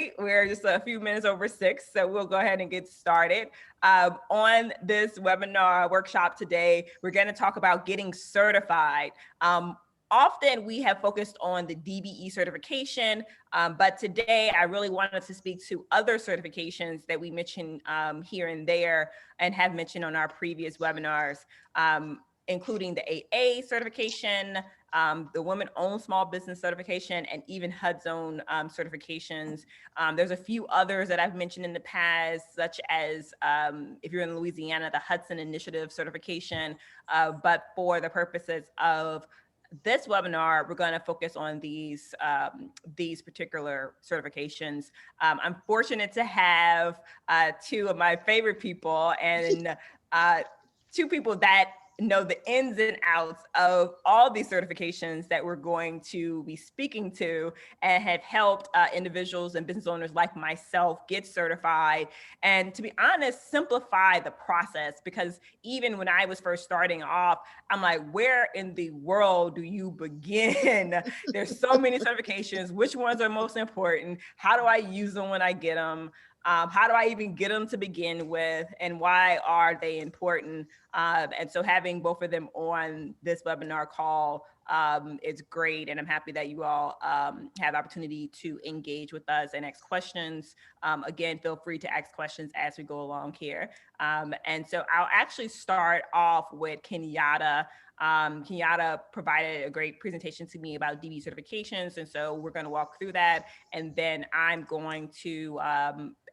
late. We're just a few minutes over 6, so we'll go ahead and get started. On this webinar workshop today, we're going to talk about getting certified. Often we have focused on the DBE certification, but today I really wanted to speak to other certifications that we mentioned here and there and have mentioned on our previous webinars, including the 8A certification, the Women-Owned Small Business certification, and even HUBzone certifications. There's a few others that I've mentioned in the past, such as, if you're in Louisiana, the Hudson Initiative certification. But for the purposes of this webinar, we're going to focus on these particular certifications. I'm fortunate to have two of my favorite people and two people that know the ins and outs of all these certifications that we're going to be speaking to, and have helped individuals and business owners like myself get certified, and to be honest, simplify the process. Because even when I was first starting off, I'm like, where in the world do you begin? There's so many certifications. Which ones are most important? How do I use them when I get them? How do I even get them to begin with, and why are they important? And so having both of them on this webinar call is great, and I'm happy that you all have the opportunity to engage with us and ask questions. Again, feel free to ask questions as we go along here. And so I'll actually start off with Kenyatta. Kenyatta provided a great presentation to me about DBE certifications, and so we're going to walk through that, and then I'm going to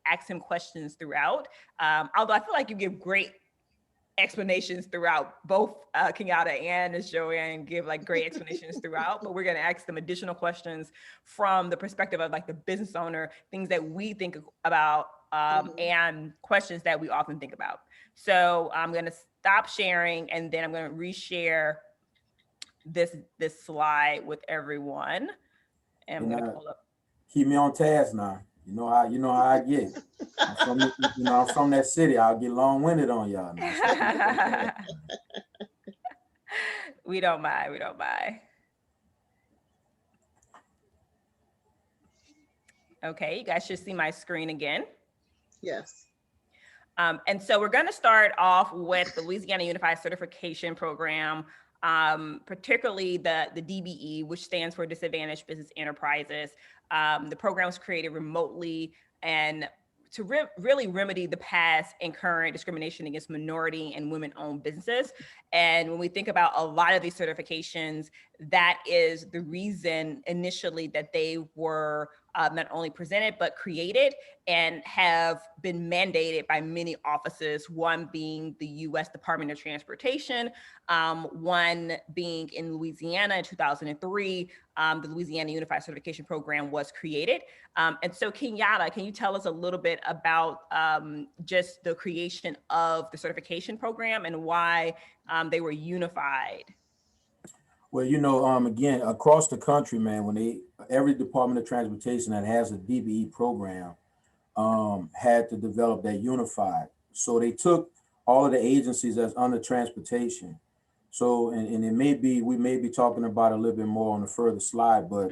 ask him questions throughout. Although I feel like you give great explanations throughout. Both Kenyatta and Ms. Joanne give like great explanations throughout, but we're going to ask them additional questions from the perspective of like the business owner, things that we think about, and questions that we often think about. So I'm going to stop sharing, and then I'm going to reshare this slide with everyone. And I'm going to pull up. Keep me on task now. You know how I get. I'm from that city. I'll get long-winded on y'all now. We don't mind. Okay, you guys should see my screen again. Yes. And so we're going to start off with the Louisiana Unified Certification Program, particularly the DBE, which stands for Disadvantaged Business Enterprises. The program was created remotely and to really remedy the past and current discrimination against minority and women-owned businesses. And when we think about a lot of these certifications, that is the reason initially that they were not only presented, but created and have been mandated by many offices, one being the U.S. Department of Transportation, one being in Louisiana in 2003, the Louisiana Unified Certification Program was created. And so Kenyatta, can you tell us a little bit about just the creation of the certification program and why they were unified? Well, again, across the country, man, when every Department of Transportation that has a DBE program had to develop that unified. So they took all of the agencies that's under transportation. So, and we may be talking about a little bit more on the further slide, but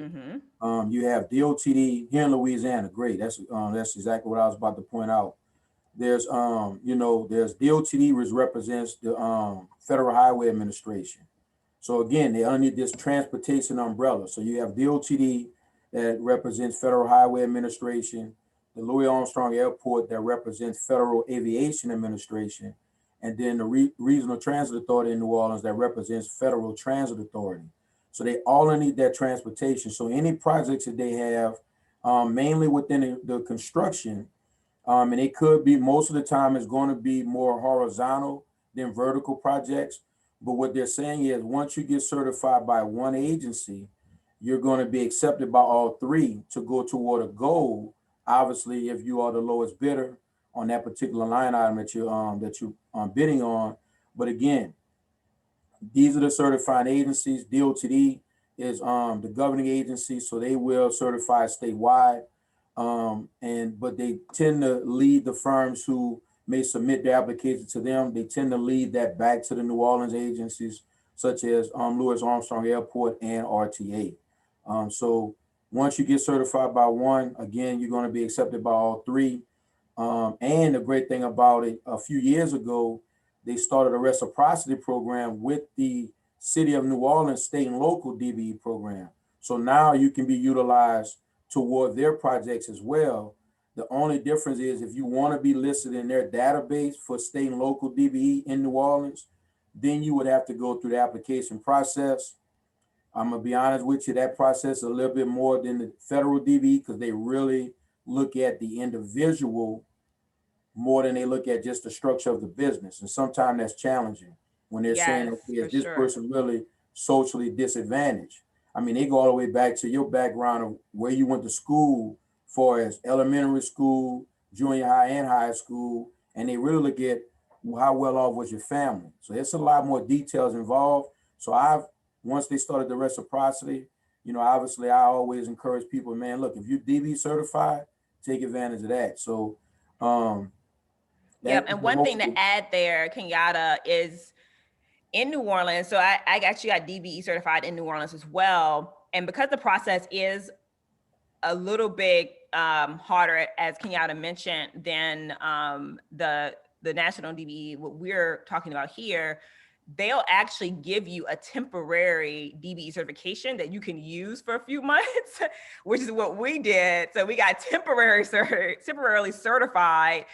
you have DOTD here in Louisiana. Great. That's exactly what I was about to point out. There's, there's DOTD, which represents the Federal Highway Administration. So again, they underneath this transportation umbrella. So you have DOTD that represents Federal Highway Administration, the Louis Armstrong Airport that represents Federal Aviation Administration, and then the Regional Transit Authority in New Orleans that represents Federal Transit Authority. So they all need that transportation. So any projects that they have, mainly within the construction, and it could be, most of the time it's going to be more horizontal than vertical projects. But what they're saying is once you get certified by one agency, you're going to be accepted by all three to go toward a goal. Obviously, if you are the lowest bidder on that particular line item that you're bidding on. But again, these are the certifying agencies. DOTD is the governing agency, so they will certify statewide. But they tend to lead the firms who may submit their application to them. They tend to lead that back to the New Orleans agencies, such as Louis Armstrong Airport and RTA. So Once you get certified by one, again, you're going to be accepted by all three. And the great thing about it, a few years ago, they started a reciprocity program with the City of New Orleans state and local DBE program. So now you can be utilized toward their projects as well. The only difference is if you want to be listed in their database for state and local DBE in New Orleans, then you would have to go through the application process. I'm gonna be honest with you, that process is a little bit more than the federal DBE because they really look at the individual more than they look at just the structure of the business. And sometimes that's challenging when they're saying, Yes, okay, for is this sure. person really socially disadvantaged? I mean, they go all the way back to your background of where you went to school, for as elementary school, junior high, and high school, and they really look at how well off was your family. So there's a lot more details involved. So once they started the reciprocity, obviously I always encourage people, man, look, if you're DB certified, take advantage of that. So Yep. that And but one thing also, to add there, Kenyatta, is in New Orleans. So I actually got DBE certified in New Orleans as well. And because the process is a little bit harder, as Kenyatta mentioned, than the national DBE, what we're talking about here, they'll actually give you a temporary DBE certification that you can use for a few months, which is what we did. So we got temporarily certified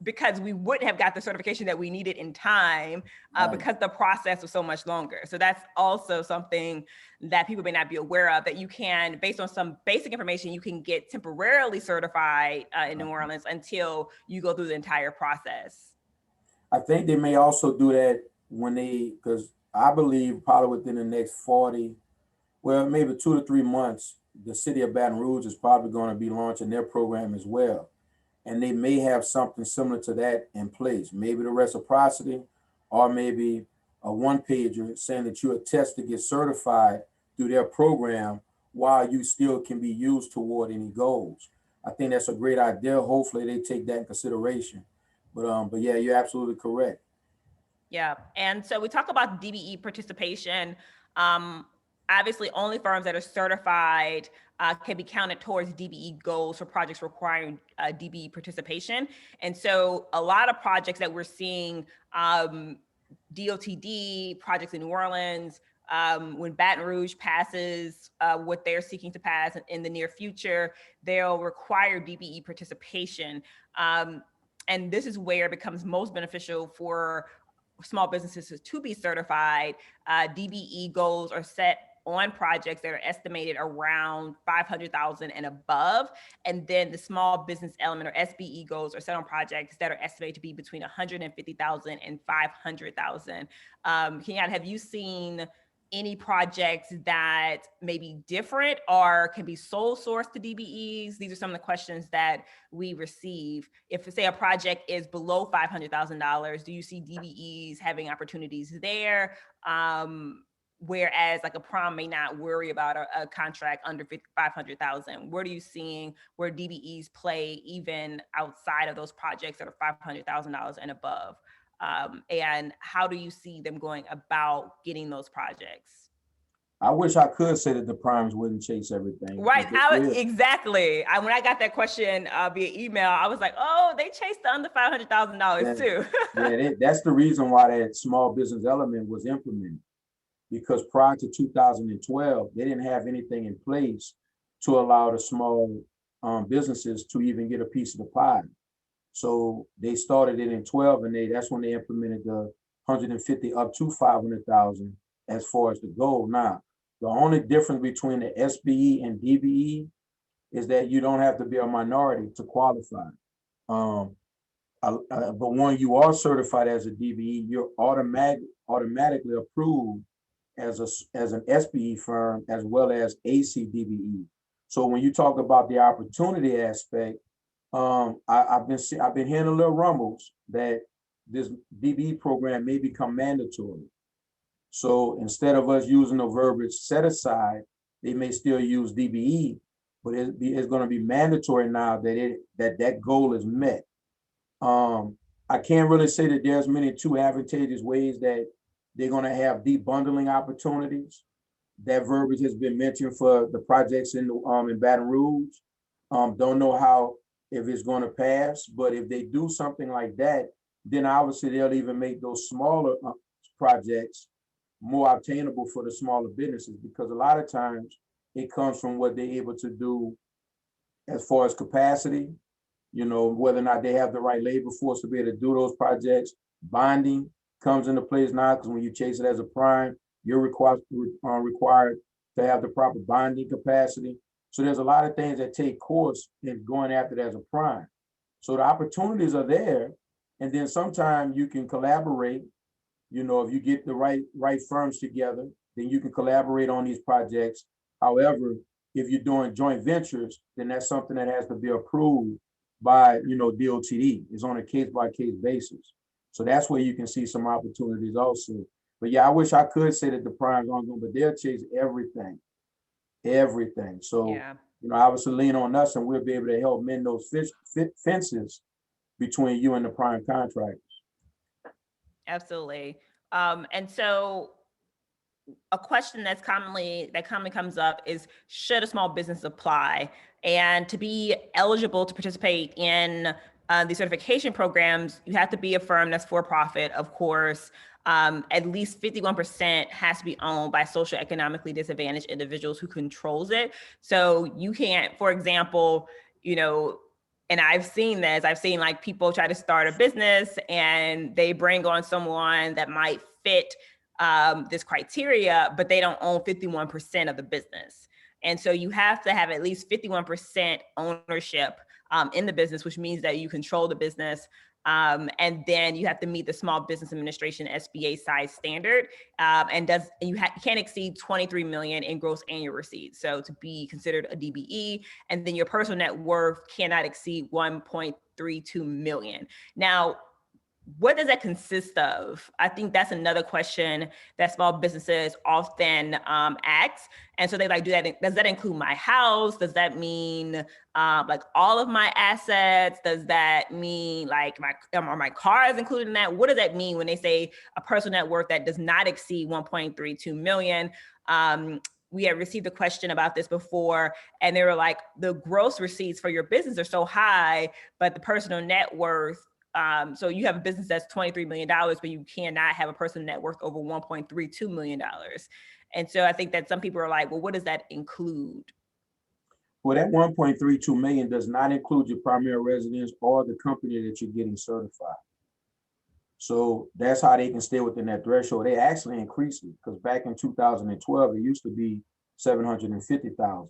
because we wouldn't have got the certification that we needed in time right. because the process was so much longer. So that's also something that people may not be aware of, that you can, based on some basic information, you can get temporarily certified in New Orleans until you go through the entire process. I think they may also do that because I believe probably within the next 40, well, maybe 2 to 3 months, the city of Baton Rouge is probably going to be launching their program as well. And they may have something similar to that in place, maybe the reciprocity, or maybe a one pager saying that you attest to get certified through their program while you still can be used toward any goals. I think that's a great idea. Hopefully they take that in consideration. But yeah, you're absolutely correct. Yeah. And so we talk about DBE participation. Um, Obviously, only firms that are certified can be counted towards DBE goals for projects requiring DBE participation. And so a lot of projects that we're seeing, DOTD projects in New Orleans, when Baton Rouge passes what they're seeking to pass in the near future, they'll require DBE participation. And this is where it becomes most beneficial for small businesses to be certified. DBE goals are set on projects that are estimated around 500,000 and above. And then the small business element, or SBE goals, are set on projects that are estimated to be between 150,000 and 500,000. Kenyatta, have you seen any projects that may be different or can be sole source to DBEs? These are some of the questions that we receive. If, say, a project is below $500,000, do you see DBEs having opportunities there? Whereas like a prom may not worry about a contract under 500,000. What are you seeing where DBEs play even outside of those projects that are $500,000 and above? And how do you see them going about getting those projects? I wish I could say that the primes wouldn't chase everything, Right. but they will. Exactly. When I got that question via email, I was like, oh, they chased the under $500,000 Yeah, too. that's the reason why that small business element was implemented. Because prior to 2012, they didn't have anything in place to allow the small businesses to even get a piece of the pie. So they started it in 12, and that's when they implemented the 150 up to 500,000 as far as the goal. Now, the only difference between the SBE and DBE is that you don't have to be a minority to qualify. Um, but when you are certified as a DBE, you're automatically approved as an SBE firm as well as ACDBE. So when you talk about the opportunity aspect, I've been hearing a little rumbles that this DBE program may become mandatory. So instead of us using the verbiage set aside, they may still use DBE, but it's going to be mandatory now that goal is met. I can't really say that there's many too advantageous ways that they're going to have debundling opportunities, that verbiage has been mentioned for the projects in Baton Rouge. Don't know how, if it's going to pass, but if they do something like that, then obviously they'll even make those smaller projects more obtainable for the smaller businesses, because a lot of times it comes from what they're able to do as far as capacity, whether or not they have the right labor force to be able to do those projects. Bonding comes into place now, because when you chase it as a prime, you're required to have the proper bonding capacity. So there's a lot of things that take course in going after it as a prime. So the opportunities are there, and then sometimes you can collaborate. If you get the right firms together, then you can collaborate on these projects. However, if you're doing joint ventures, then that's something that has to be approved by DOTD. It's on a case-by-case basis. So that's where you can see some opportunities also. But yeah, I wish I could say that the primes aren't going, but they'll chase everything. So Yeah. Obviously lean on us, and we'll be able to help mend those fences between you and the prime contractors. Absolutely. And so a question that commonly comes up is, should a small business apply? And to be eligible to participate in these certification programs, you have to be a firm that's for profit, of course. At least 51% has to be owned by socioeconomically disadvantaged individuals who controls it. So you can't, for example, and I've seen like people try to start a business and they bring on someone that might fit this criteria, but they don't own 51% of the business. And so you have to have at least 51% ownership in the business, which means that you control the business. And then you have to meet the Small Business Administration SBA size standard, and you can't exceed 23 million in gross annual receipts. So to be considered a DBE, and then your personal net worth cannot exceed 1.32 million. Now, what does that consist of? I think that's another question that small businesses often ask. And so they like, does that include my house? Does that mean like all of my assets? Does that mean like are my cars included in that? What does that mean when they say a personal net worth that does not exceed 1.32 million? We had received a question about this before, and they were like, the gross receipts for your business are so high, but the personal net worth, so you have a business that's $23 million, but you cannot have a personal net worth over $1.32 million. And so I think that some people are like, well, what does that include? Well, that 1.32 million does not include your primary residence or the company that you're getting certified. So that's how they can stay within that threshold. They actually increased it, because back in 2012, it used to be 750,000.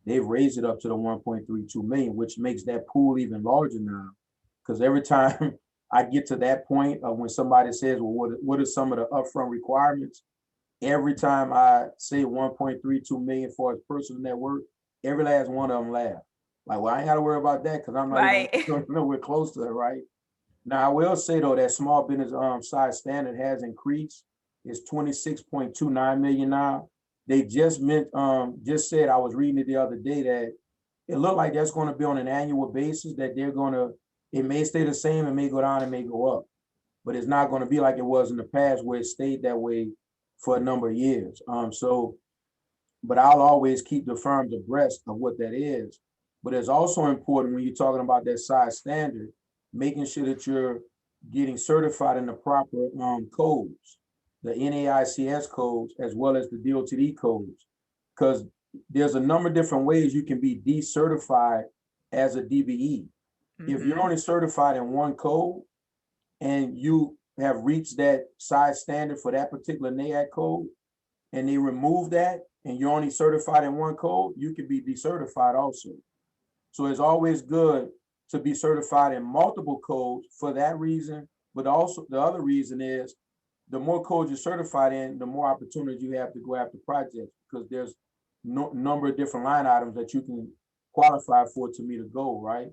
They've raised it up to the 1.32 million, which makes that pool even larger now. Because every time I get to that point of when somebody says, well, what are some of the upfront requirements? Every time I say 1.32 million for his personal net worth, every last one of them laugh. Like, well, I ain't got to worry about that, because I'm not even nowhere close to it, right? Now, I will say, though, that small business size standard has increased. It's 26.29 million now. They just said, I was reading it the other day, that it looked like that's going to be on an annual basis, that they're going to, it may stay the same, it may go down, it may go up, but it's not going to be like it was in the past, where it stayed that way for a number of years. But I'll always keep the firms abreast of what that is. But it's also important, when you're talking about that size standard, making sure that you're getting certified in the proper codes, the NAICS codes, as well as the DOTD codes, because there's a number of different ways you can be decertified as a DBE. If you're only certified in one code and you have reached that size standard for that particular NAIC code, and they remove that and you're only certified in one code, you can be decertified also. So it's always good to be certified in multiple codes for that reason. But also the other reason is, the more codes you're certified in, the more opportunities you have to go after projects, because there's no number of different line items that you can qualify for to meet a goal, right?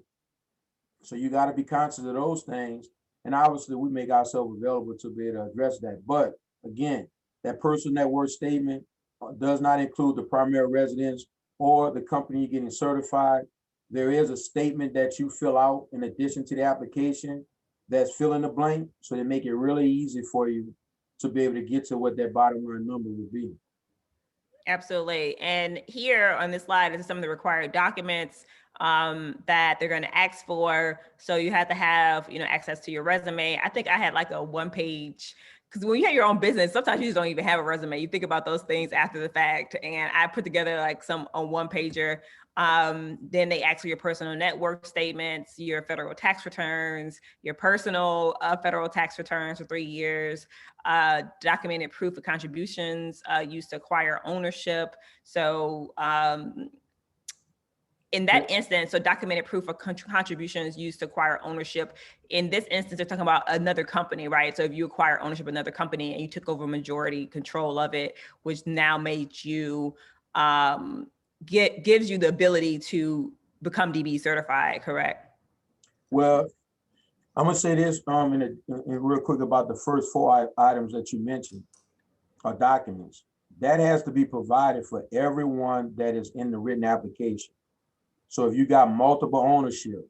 So you got to be conscious of those things. And obviously we make ourselves available to be able to address that. But again, that personal net worth statement does not include the primary residence or the company you're getting certified. There is a statement that you fill out in addition to the application that's fill in the blank. So they make it really easy for you to be able to get to what that bottom line number would be. Absolutely. And here on this slide is some of the required documents that they're going to ask for. So you have to have, access to your resume. I think I had like a 1-page, because when you have your own business, sometimes you just don't even have a resume. You think about those things after the fact. And I put together like a 1-pager. Then they ask for your personal net worth statements, your federal tax returns, your personal federal tax returns for 3 years, documented proof of contributions used to acquire ownership. So in that instance, so documented proof of contributions used to acquire ownership. In this instance, they're talking about another company, right? So if you acquire ownership of another company and you took over majority control of it, which now made you, gives you the ability to become DBE certified, correct? Well, I'm gonna say this in real quick about the first 4 items that you mentioned, are documents. That has to be provided for everyone that is in the written application. So if you got multiple ownership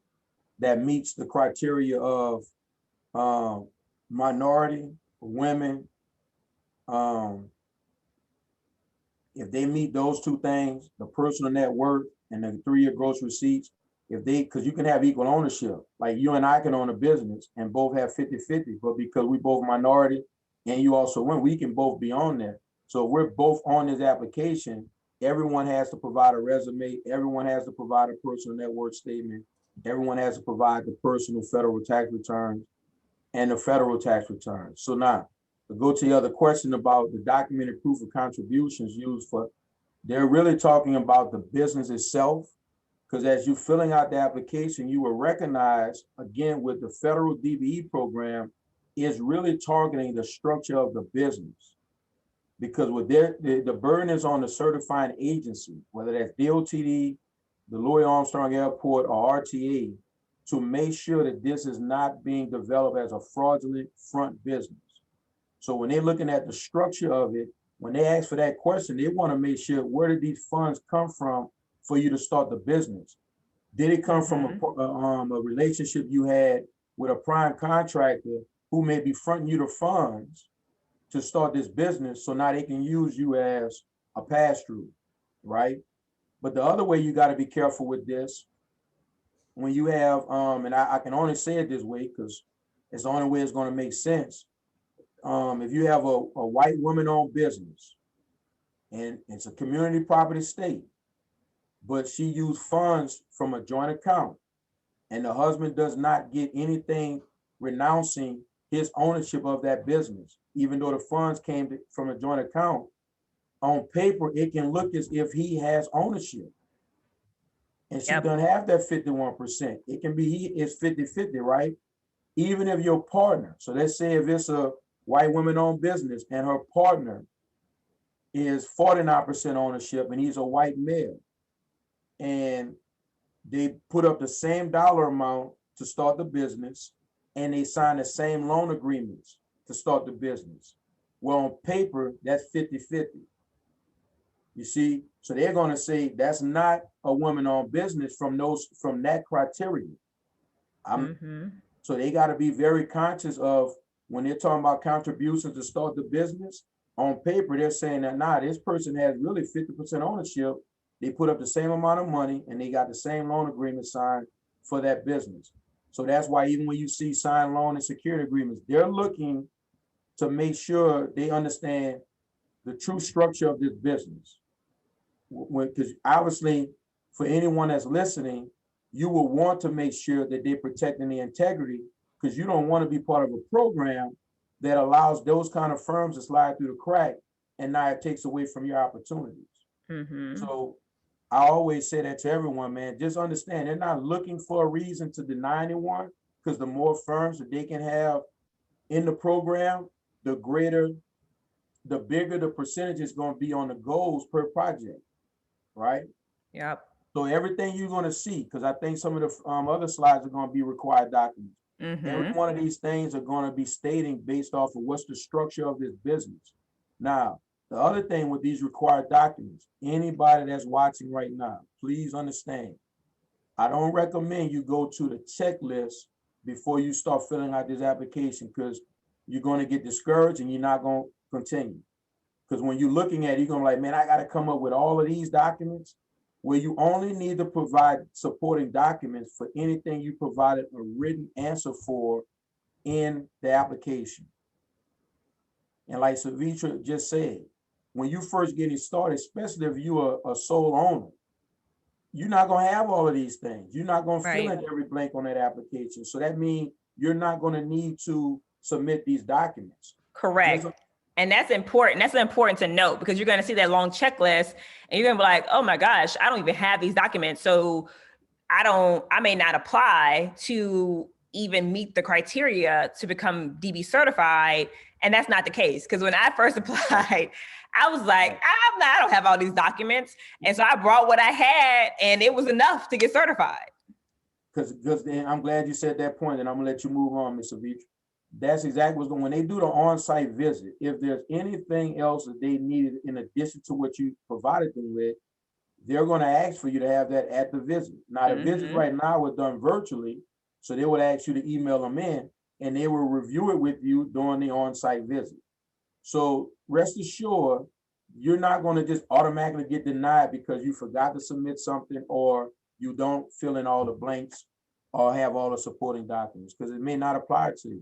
that meets the criteria of minority, women, if they meet those 2 things, the personal net worth and the 3-year gross receipts, because you can have equal ownership, like you and I can own a business and both have 50-50, but because we both minority and you also win, we can both be on there. So if we're both on this application, everyone has to provide a resume, everyone has to provide a personal net worth statement, everyone has to provide the personal federal tax returns and the federal tax returns. So now, to go to the other question about the documented proof of contributions used for, they're really talking about the business itself, because as you're filling out the application, you will recognize, again, with the federal DBE program, is really targeting the structure of the business. Because with the burden is on the certifying agency, whether that's DOTD, the Louis Armstrong Airport, or RTA, to make sure that this is not being developed as a fraudulent front business. So when they're looking at the structure of it, when they ask for that question, they want to make sure, where did these funds come from for you to start the business? Did it come from a relationship you had with a prime contractor who may be fronting you the funds to start this business, so now they can use you as a pass-through, right? But the other way you got to be careful with this, when you have, and I can only say it this way because it's the only way it's going to make sense. If you have a white woman-owned business and it's a community property state, but she used funds from a joint account and the husband does not get anything renouncing his ownership of that business, even though the funds came from a joint account, on paper, it can look as if he has ownership. And she doesn't have that 51%. It can be it's 50-50, right? Even if your partner, so let's say if it's a white woman-owned business and her partner is 49% ownership and he's a white male, and they put up the same dollar amount to start the business and they sign the same loan agreements to start the business. Well, on paper, that's 50-50. You see, so they're going to say that's not a woman-owned business from that criteria. So they got to be very conscious of, when they're talking about contributions to start the business, on paper, they're saying that, nah, this person has really 50% ownership. They put up the same amount of money and they got the same loan agreement signed for that business. So that's why even when you see signed loan and security agreements, they're looking to make sure they understand the true structure of this business. Because obviously, for anyone that's listening, you will want to make sure that they're protecting the integrity, because you don't want to be part of a program that allows those kind of firms to slide through the crack, and now it takes away from your opportunities. So I always say that to everyone, man, just understand they're not looking for a reason to deny anyone, because the more firms that they can have in the program, the bigger the percentage is going to be on the goals per project, right? Yep. So everything you're going to see, because I think some of the other slides are going to be required documents. Every one of these things are going to be stating based off of what's the structure of this business. Now, the other thing with these required documents, anybody that's watching right now, please understand, I don't recommend you go to the checklist before you start filling out this application, because you're going to get discouraged and you're not going to continue. Because when you're looking at it, you're gonna be like, man, I got to come up with all of these documents. Where you only need to provide supporting documents for anything you provided a written answer for in the application. And like Sevetri just said, when you first getting started, especially if you're a sole owner, you're not going to have all of these things. You're not going to fill in every blank on that application. So that means you're not going to need to submit these documents. Correct. And that's important. That's important to note, because you're going to see that long checklist and you're going to be like, oh my gosh, I don't even have these documents. So I may not apply to even meet the criteria to become DB certified. And that's not the case. Because when I first applied, I was like, I don't have all these documents. And so I brought what I had and it was enough to get certified. Because I'm glad you said that point, and I'm gonna let you move on, Ms. Sevetri. That's exactly what's going on. When they do the on-site visit, if there's anything else that they needed in addition to what you provided them with, they're going to ask for you to have that at the visit. Now, the visits right now are done virtually, so they would ask you to email them in, and they will review it with you during the on-site visit. So rest assured, you're not going to just automatically get denied because you forgot to submit something or you don't fill in all the blanks or have all the supporting documents, because it may not apply to you.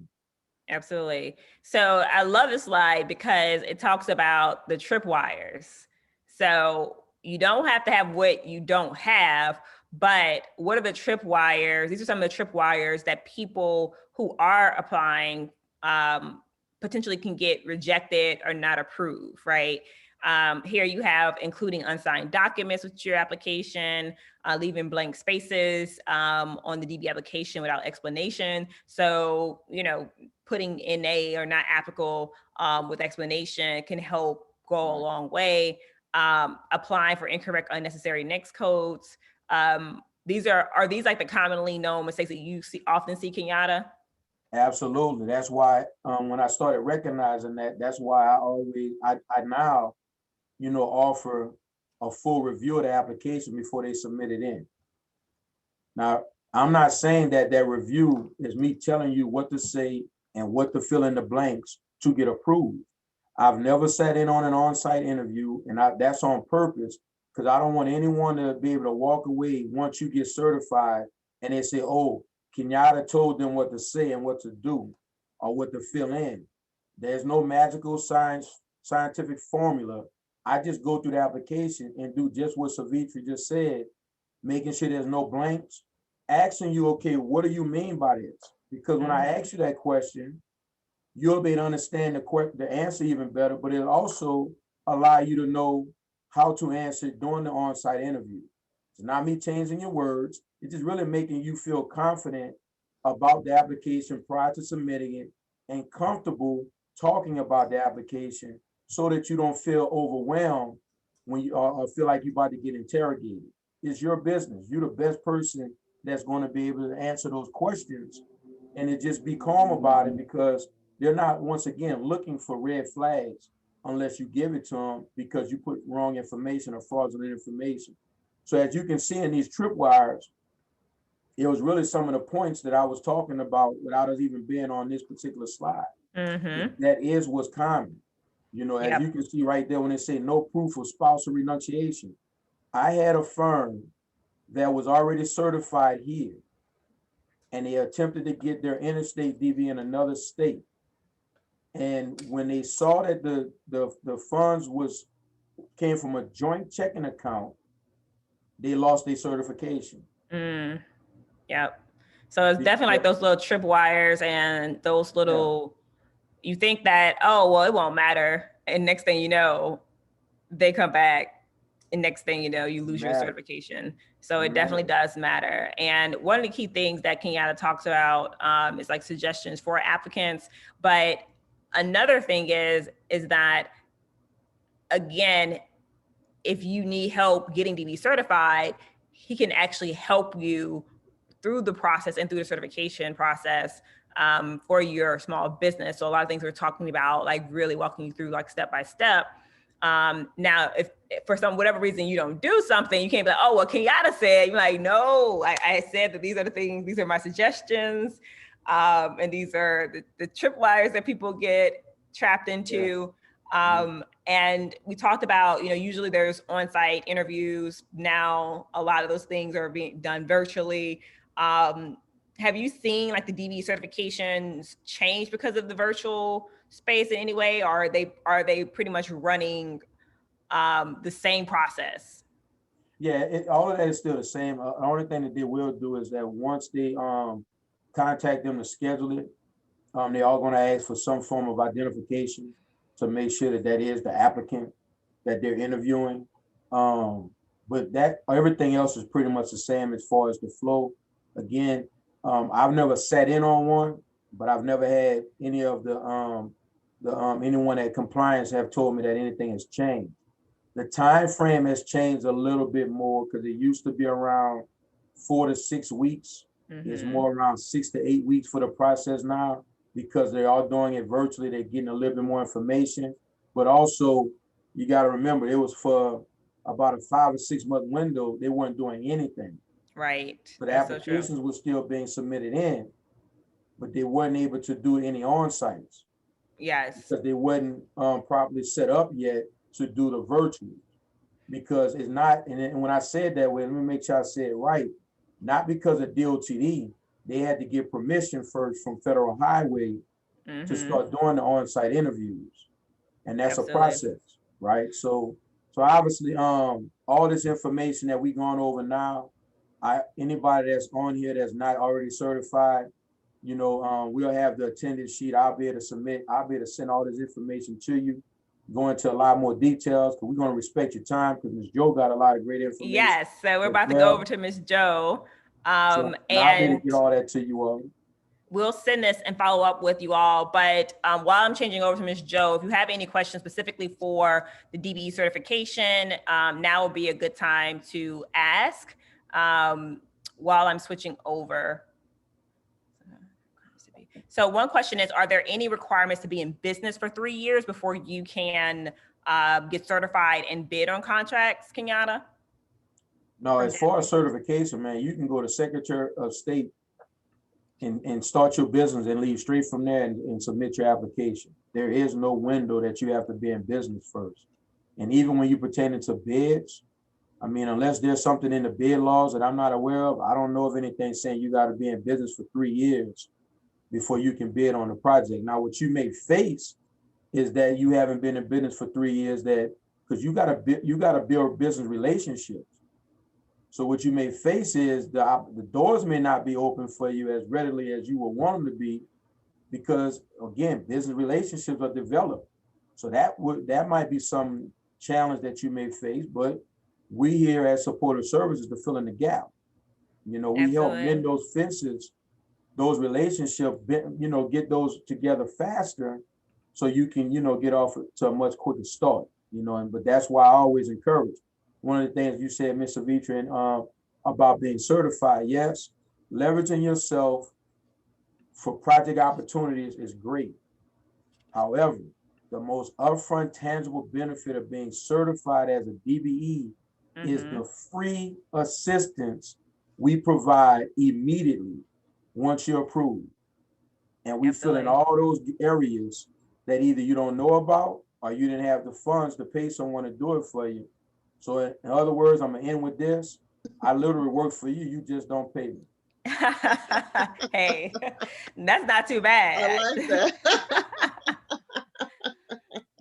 Absolutely. So I love this slide because it talks about the tripwires. So you don't have to have what you don't have, but what are the tripwires? These are some of the tripwires that people who are applying potentially can get rejected or not approved, right? Here you have including unsigned documents with your application, leaving blank spaces on the DB application without explanation. So, putting NA or not applicable with explanation can help go a long way. Applying for incorrect, unnecessary next codes. Are these like the commonly known mistakes that you often see, Kenyatta? Absolutely. That's why when I started recognizing that, that's why I now, offer a full review of the application before they submit it in. Now, I'm not saying that review is me telling you what to say and what to fill in the blanks to get approved. I've never sat in on an on-site interview, and that's on purpose, because I don't want anyone to be able to walk away once you get certified and they say, oh, Kenyatta told them what to say and what to do or what to fill in. There's no magical scientific formula. I just go through the application and do just what Sevetri just said, making sure there's no blanks, asking you, okay, what do you mean by this? Because when I ask you that question, you'll be able to understand the answer even better, but it'll also allow you to know how to answer during the on-site interview. It's not me changing your words. It's just really making you feel confident about the application prior to submitting it and comfortable talking about the application so that you don't feel overwhelmed when you feel like you're about to get interrogated. It's your business. You're the best person that's going to be able to answer those questions, and to just be calm about it, because they're not, once again, looking for red flags unless you give it to them because you put wrong information or fraudulent information. So as you can see in these tripwires, it was really some of the points that I was talking about without us even being on this particular slide. That is what's common. As you can see right there when they say no proof of spousal renunciation. I had a firm that was already certified here, and they attempted to get their interstate DB in another state. And when they saw that the funds came from a joint checking account, they lost their certification. Yep. So it's definitely like those little tripwires and those little, you think that, oh, well, it won't matter. And next thing you know, they come back. And next thing you know, you lose your certification. So it definitely does matter. And one of the key things that Kenyatta talks about is like suggestions for applicants. But another thing is that, again, if you need help getting DB certified, he can actually help you through the process and through the certification process for your small business. So a lot of things we're talking about, like really walking you through like step by step. Now, if for whatever reason you don't do something, you can't be like, oh, well, Kenyatta said, you're like, no, I said that these are the things, these are my suggestions. And these are the tripwires that people get trapped into. And we talked about, usually there's on-site interviews. Now, a lot of those things are being done virtually. Have you seen like the DBE certifications change because of the virtual space in any way? Or are they pretty much running the same process? Yeah, all of that is still the same. The only thing that they will do is that once they contact them to schedule it, they're all going to ask for some form of identification to make sure that that is the applicant that they're interviewing. But that everything else is pretty much the same as far as the flow. Again, I've never sat in on one, but I've never had any of the anyone at compliance have told me that anything has changed. The time frame has changed a little bit more because it used to be around 4 to 6 weeks. It's more around 6 to 8 weeks for the process now because they're all doing it virtually. They're getting a little bit more information, but also you got to remember it was for about a 5 or 6 month window. They weren't doing anything. Right. But the applications were still being submitted in, but they weren't able to do any on-sites. Yes. Because they wasn't properly set up yet to do the virtual, because it's not, and when I said that way, let me make sure I say it right, not because of DOTD, they had to get permission first from Federal Highway to start doing the on-site interviews. And that's a process, right? So obviously, all this information that we've gone over now, anybody that's on here that's not already certified, we'll have the attendance sheet. I'll be able to send all this information to you, go into a lot more details, because we're going to respect your time, because Ms. Joe got a lot of great information. Yes, so we're about to go over to Ms. Joe. So I'll be able to get all that to you all. We'll send this and follow up with you all. But while I'm changing over to Ms. Joe, if you have any questions specifically for the DBE certification, now would be a good time to ask while I'm switching over. So one question is, are there any requirements to be in business for 3 years before you can get certified and bid on contracts, Kenyatta? No, as far as certification, man, you can go to Secretary of State and start your business and leave straight from there and submit your application. There is no window that you have to be in business first. And even when you pertain to bids, I mean, unless there's something in the bid laws that I'm not aware of, I don't know of anything saying you got to be in business for 3 years before you can bid on the project. Now, what you may face is that you haven't been in business for 3 years, because you got to build business relationships. So what you may face is the doors may not be open for you as readily as you would want them to be, because again, business relationships are developed. So that might be some challenge that you may face, but we here at Supportive Services to fill in the gap. We help mend those fences, those relationships, get those together faster, so you can, get off to a much quicker start, but that's why I always encourage. One of the things you said, Ms. Sevetri, about being certified, yes, leveraging yourself for project opportunities is great. However, the most upfront tangible benefit of being certified as a DBE is the free assistance we provide immediately once you're approved. And we fill in all those areas that either you don't know about or you didn't have the funds to pay someone to do it for you. So in other words, I'm gonna end with this. I literally work for you. You just don't pay me. Hey, that's not too bad. I like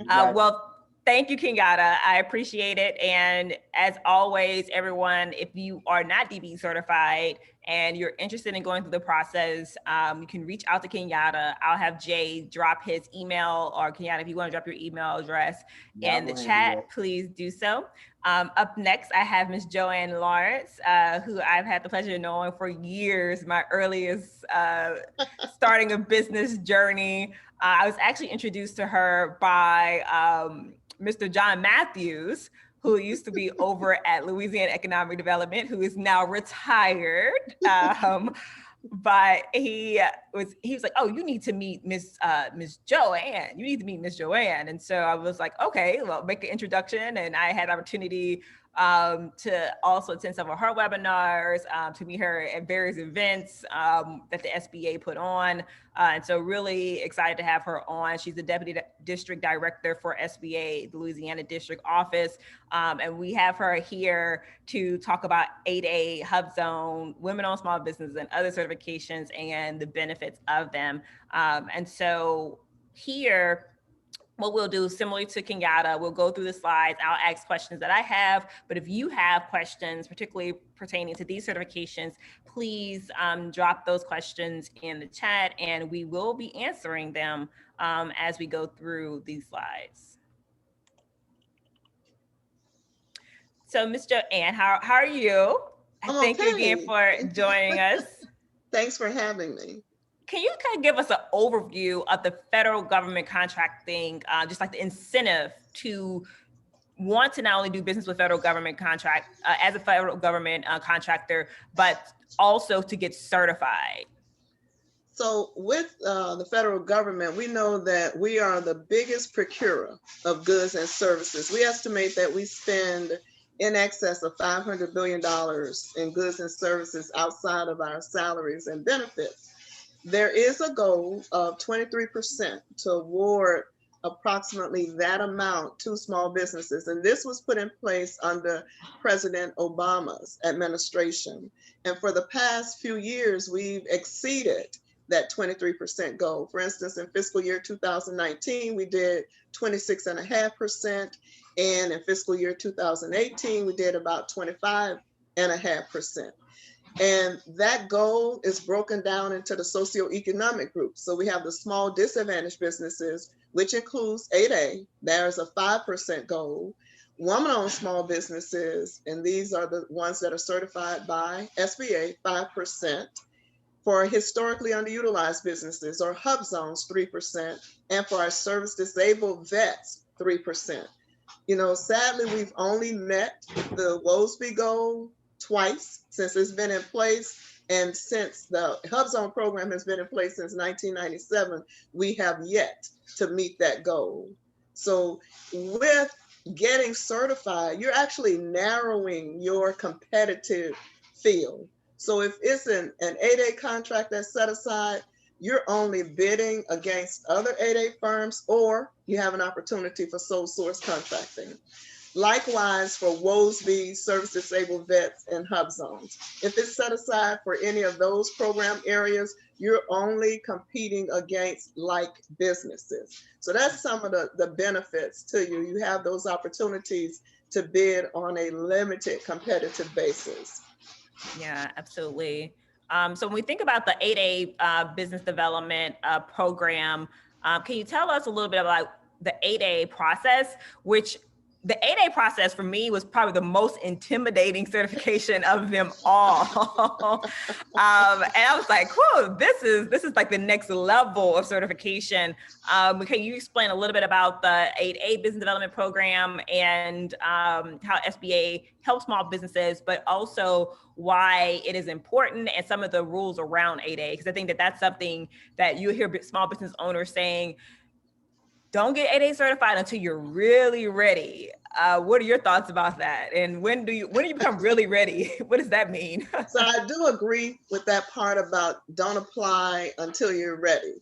that. Well, thank you, Kenyatta. I appreciate it. And as always, everyone, if you are not DBE certified and you're interested in going through the process, you can reach out to Kenyatta. I'll have Jay drop his email, or Kenyatta, if you want to drop your email address in the chat, please do so. Up next, I have Ms. Joanne Lawrence, who I've had the pleasure of knowing for years, my earliest starting a business journey. I was actually introduced to her by Mr. John Matthews, who used to be over at Louisiana Economic Development, who is now retired. But he was like, oh, you need to meet Miss Joanne. You need to meet Miss Joanne. And so I was like, okay, well, make an introduction. And I had opportunity to also attend some of her webinars, to meet her at various events that the SBA put on. And so really excited to have her on. She's the Deputy District Director for SBA, the Louisiana District Office. And we have her here to talk about 8A, HUBzone, women-owned small businesses, and other certifications and the benefits of them. And so here, what we'll do, similarly to Kenyatta, we'll go through the slides. I'll ask questions that I have, but if you have questions, particularly pertaining to these certifications, please drop those questions in the chat and we will be answering them as we go through these slides. So Ms. Joanne, how are you? Thank you again for joining us. Thanks for having me. Can you kind of give us an overview of the federal government contracting, just like the incentive to want to not only do business with federal government contract as a federal government contractor, but also to get certified? So with the federal government, we know that we are the biggest procurer of goods and services. We estimate that we spend in excess of $500 billion in goods and services outside of our salaries and benefits. There is a goal of 23% to award approximately that amount to small businesses. And this was put in place under President Obama's administration. And for the past few years, we've exceeded that 23% goal. For instance, in fiscal year 2019, we did 26.5%. And in fiscal year 2018, we did about 25.5%. And that goal is broken down into the socioeconomic groups. So we have the small disadvantaged businesses, which includes 8A. There's a 5% goal. Woman-owned small businesses, and these are the ones that are certified by SBA, 5%. For historically underutilized businesses or HUBzones, 3%. And for our service disabled vets, 3%. You know, sadly, we've only met the WOSB goal twice since it's been in place, and since the HUBzone program has been in place since 1997, we have yet to meet that goal. So with getting certified, you're actually narrowing your competitive field. So if it's an 8A contract that's set aside, you're only bidding against other 8A firms, or you have an opportunity for sole source contracting. Likewise for WOSB, service disabled vets, and HUBzones. If it's set aside for any of those program areas, you're only competing against like businesses. So that's some of the benefits to you. You have those opportunities to bid on a limited competitive basis. Yeah, absolutely. So when we think about the 8A business development program, can you tell us a little bit about the 8A process, which the 8A process for me was probably the most intimidating certification of them all. And I was like, whoa, this is like the next level of certification. Can you explain a little bit about the 8A business development program and how SBA helps small businesses, but also why it is important and some of the rules around 8A? Because I think that that's something that you hear small business owners saying, don't get 8A certified until you're really ready. What are your thoughts about that? And when do you become really ready? What does that mean? So I do agree with that part about don't apply until you're ready,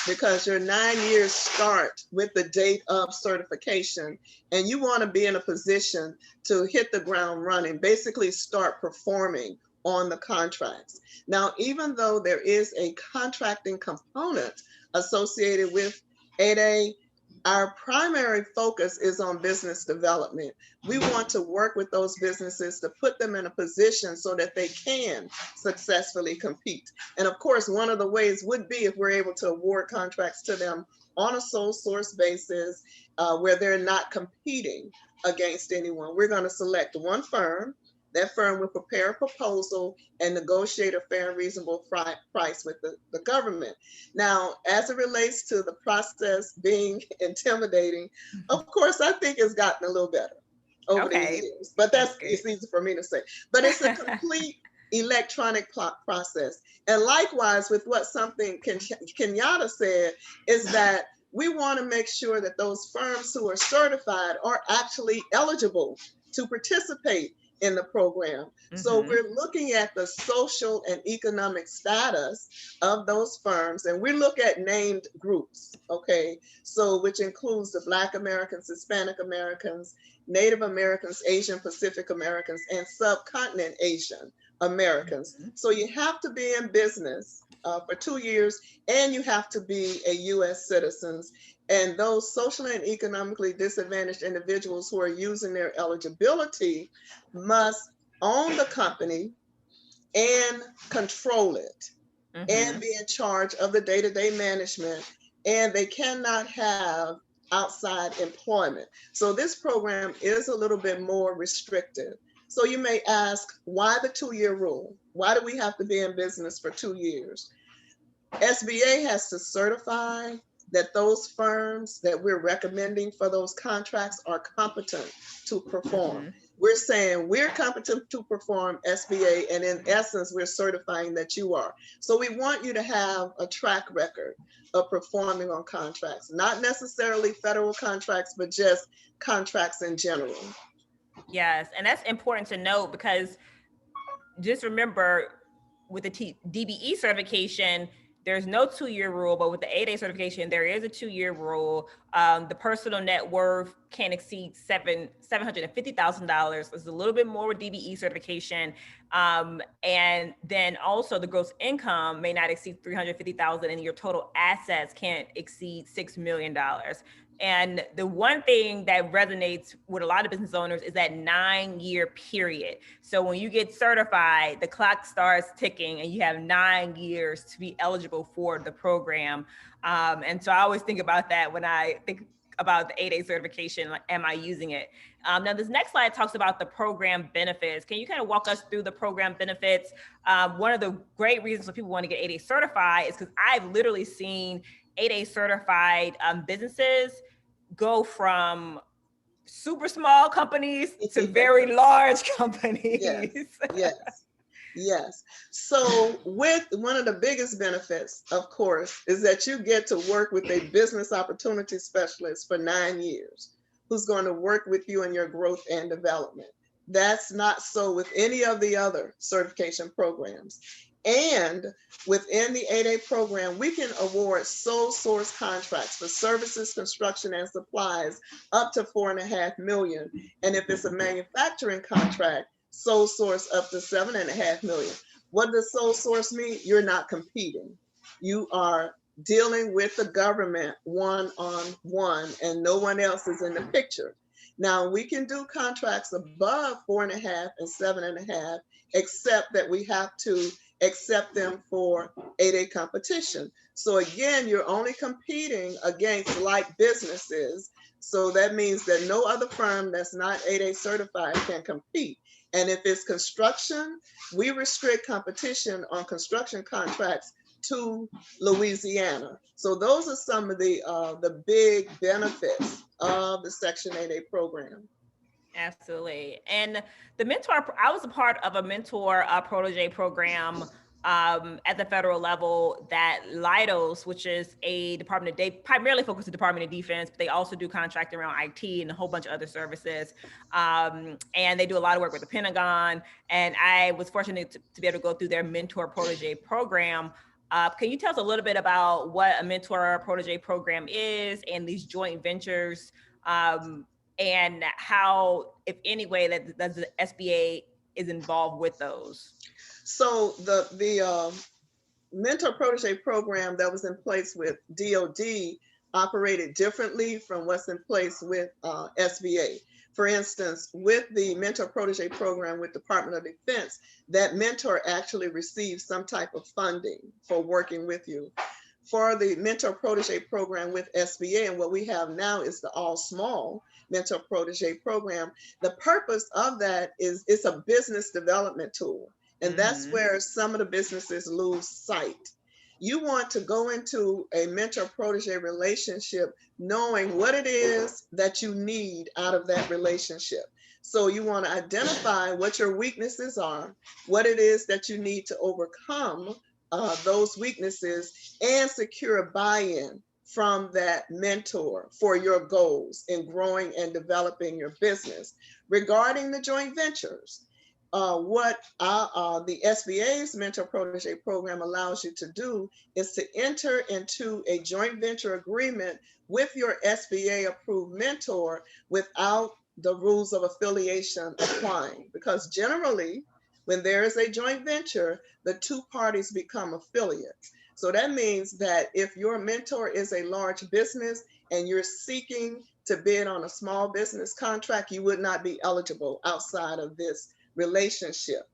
because your 9 years start with the date of certification, and you want to be in a position to hit the ground running, basically start performing on the contracts. Now, even though there is a contracting component associated with 8A, our primary focus is on business development. We want to work with those businesses to put them in a position so that they can successfully compete. And of course, one of the ways would be if we're able to award contracts to them on a sole source basis where they're not competing against anyone. We're going to select one firm. That firm will prepare a proposal and negotiate a fair and reasonable price with the government. Now, as it relates to the process being intimidating, of course, I think it's gotten a little better over the years, but it's easy for me to say. But it's a complete electronic process. And likewise, with what something Kenyatta said, is that we want to make sure that those firms who are certified are actually eligible to participate in the program. So we're looking at the social and economic status of those firms, and we look at named groups, okay? So which includes the Black Americans, Hispanic Americans, Native Americans, Asian Pacific Americans, and subcontinent Asian Americans. So you have to be in business for 2 years, and you have to be a US citizen. And those socially and economically disadvantaged individuals who are using their eligibility must own the company and control it and be in charge of the day-to-day management, and they cannot have outside employment. So this program is a little bit more restrictive. So you may ask, why the 2-year rule? Why do we have to be in business for 2 years? SBA has to certify that those firms that we're recommending for those contracts are competent to perform. We're saying we're competent to perform, SBA, and in essence, we're certifying that you are. So we want you to have a track record of performing on contracts, not necessarily federal contracts, but just contracts in general. Yes, and that's important to note, because just remember, with the DBE certification, there's no 2-year rule, but with the 8A certification, there is a 2-year rule. The personal net worth can't exceed $750,000. It's a little bit more with DBE certification. And then also the gross income may not exceed $350,000, and your total assets can't exceed $6 million. And the one thing that resonates with a lot of business owners is that 9-year period. So when you get certified, the clock starts ticking and you have 9 years to be eligible for the program. And so I always think about that when I think about the 8A certification, like, am I using it? Now this next slide talks about the program benefits. Can you kind of walk us through the program benefits? One of the great reasons why people want to get 8A certified is because I've literally seen 8A certified businesses go from super small companies to very large companies. Yes. So with one of the biggest benefits, of course, is that you get to work with a business opportunity specialist for 9 years, who's going to work with you in your growth and development. That's not so with any of the other certification programs. And within the 8A program, we can award sole source contracts for services, construction, and supplies up to $4.5 million. And if it's a manufacturing contract, sole source up to $7.5 million. What does sole source mean? You're not competing. You are dealing with the government one-on-one, and no one else is in the picture. Now, we can do contracts above 4.5 and 7.5, except that we have to accept them for 8A competition. So again, you're only competing against like businesses. So that means that no other firm that's not 8A certified can compete. And if it's construction, we restrict competition on construction contracts to Louisiana. So those are some of the big benefits of the Section 8A program. Absolutely. And the mentor, I was a part of a mentor protege program at the federal level that Leidos, which is a department, they primarily focus on the Department of Defense, but they also do contracting around IT and a whole bunch of other services. And they do a lot of work with the Pentagon. And I was fortunate to be able to go through their mentor protege program. Can you tell us a little bit about what a mentor protege program is and these joint ventures, and how, if any way, that the SBA is involved with those? So the mentor protege program that was in place with DOD operated differently from what's in place with SBA. For instance, with the mentor protege program with Department of Defense, that mentor actually receives some type of funding for working with you. For the mentor protege program with SBA, and what we have now is the all small mentor protege program, the purpose of that is it's a business development tool. And that's where some of the businesses lose sight. You want to go into a mentor protege relationship knowing what it is that you need out of that relationship. So you want to identify what your weaknesses are, what it is that you need to overcome those weaknesses, and secure buy-in from that mentor for your goals in growing and developing your business. Regarding the joint ventures, what the SBA's Mentor Protege Program allows you to do is to enter into a joint venture agreement with your SBA approved mentor without the rules of affiliation applying. Because generally, when there is a joint venture, the two parties become affiliates. So that means that if your mentor is a large business and you're seeking to bid on a small business contract, you would not be eligible outside of this relationship.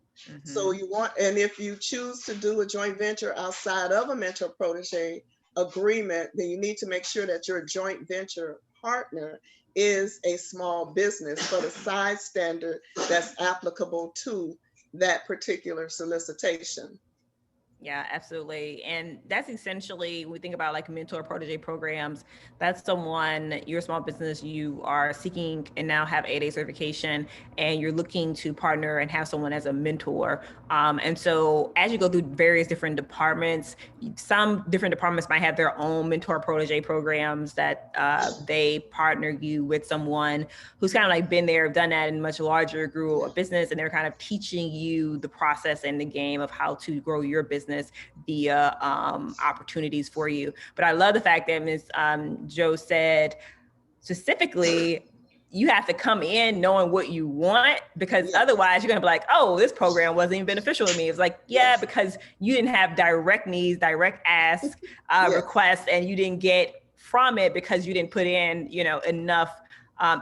So you want, and if you choose to do a joint venture outside of a mentor protege agreement, then you need to make sure that your joint venture partner is a small business for the size standard that's applicable to that particular solicitation. Yeah, absolutely. And that's essentially, when we think about like mentor protege programs, that's someone, you're a small business, you are seeking and now have 8A certification, and you're looking to partner and have someone as a mentor. And so as you go through various different departments, some different departments might have their own mentor protege programs that they partner you with someone who's kind of like been there, done that in a much larger group of business, and they're kind of teaching you the process and the game of how to grow your business via opportunities for you. But I love the fact that Ms. Joe said specifically, you have to come in knowing what you want, because otherwise you're gonna be like, oh, this program wasn't even beneficial to me. It's like, yeah, because you didn't have direct needs, direct ask requests, and you didn't get from it because you didn't put in, enough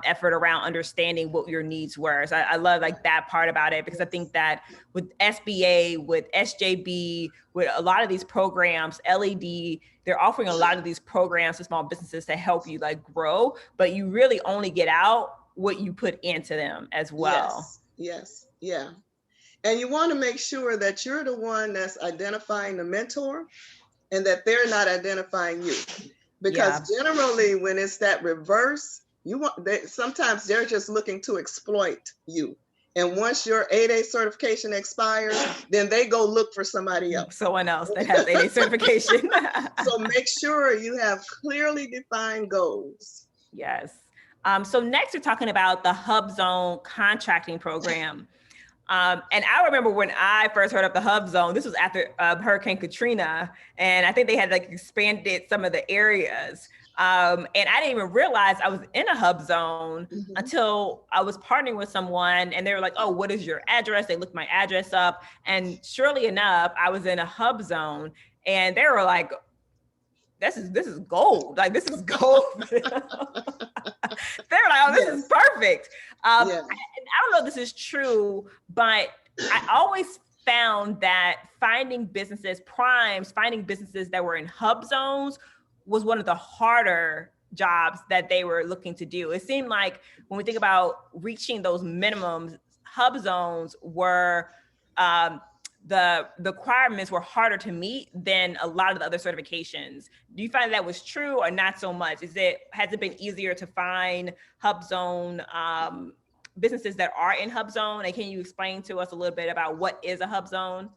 effort around understanding what your needs were. So I love like that part about it, because I think that with SBA, with SJB, with a lot of these programs, LED, they're offering a lot of these programs to small businesses to help you like grow, but you really only get out what you put into them as well. Yes. Yeah. And you want to make sure that you're the one that's identifying the mentor and that they're not identifying you. Because generally when it's that reverse, sometimes they're just looking to exploit you. And once your 8A certification expires, then they go look for somebody else. Someone else that has 8A certification. So make sure you have clearly defined goals. Yes. So next we're talking about the HUBzone contracting program. And I remember when I first heard of the HUBzone, this was after Hurricane Katrina, and I think they had like expanded some of the areas. And I didn't even realize I was in a HUBzone until I was partnering with someone, and they were like, oh, what is your address? They looked my address up, and surely enough, I was in a HUBzone, and they were like, this is gold. Like, this is gold. They were like, oh, this is perfect. And I don't know if this is true, but I always found that finding businesses that were in HUBzones was one of the harder jobs that they were looking to do. It seemed like when we think about reaching those minimums, HUBzones were, the requirements were harder to meet than a lot of the other certifications. Do you find that was true or not so much? Has it been easier to find HUBzone businesses that are in HUBzone? And can you explain to us a little bit about what is a HUBzone?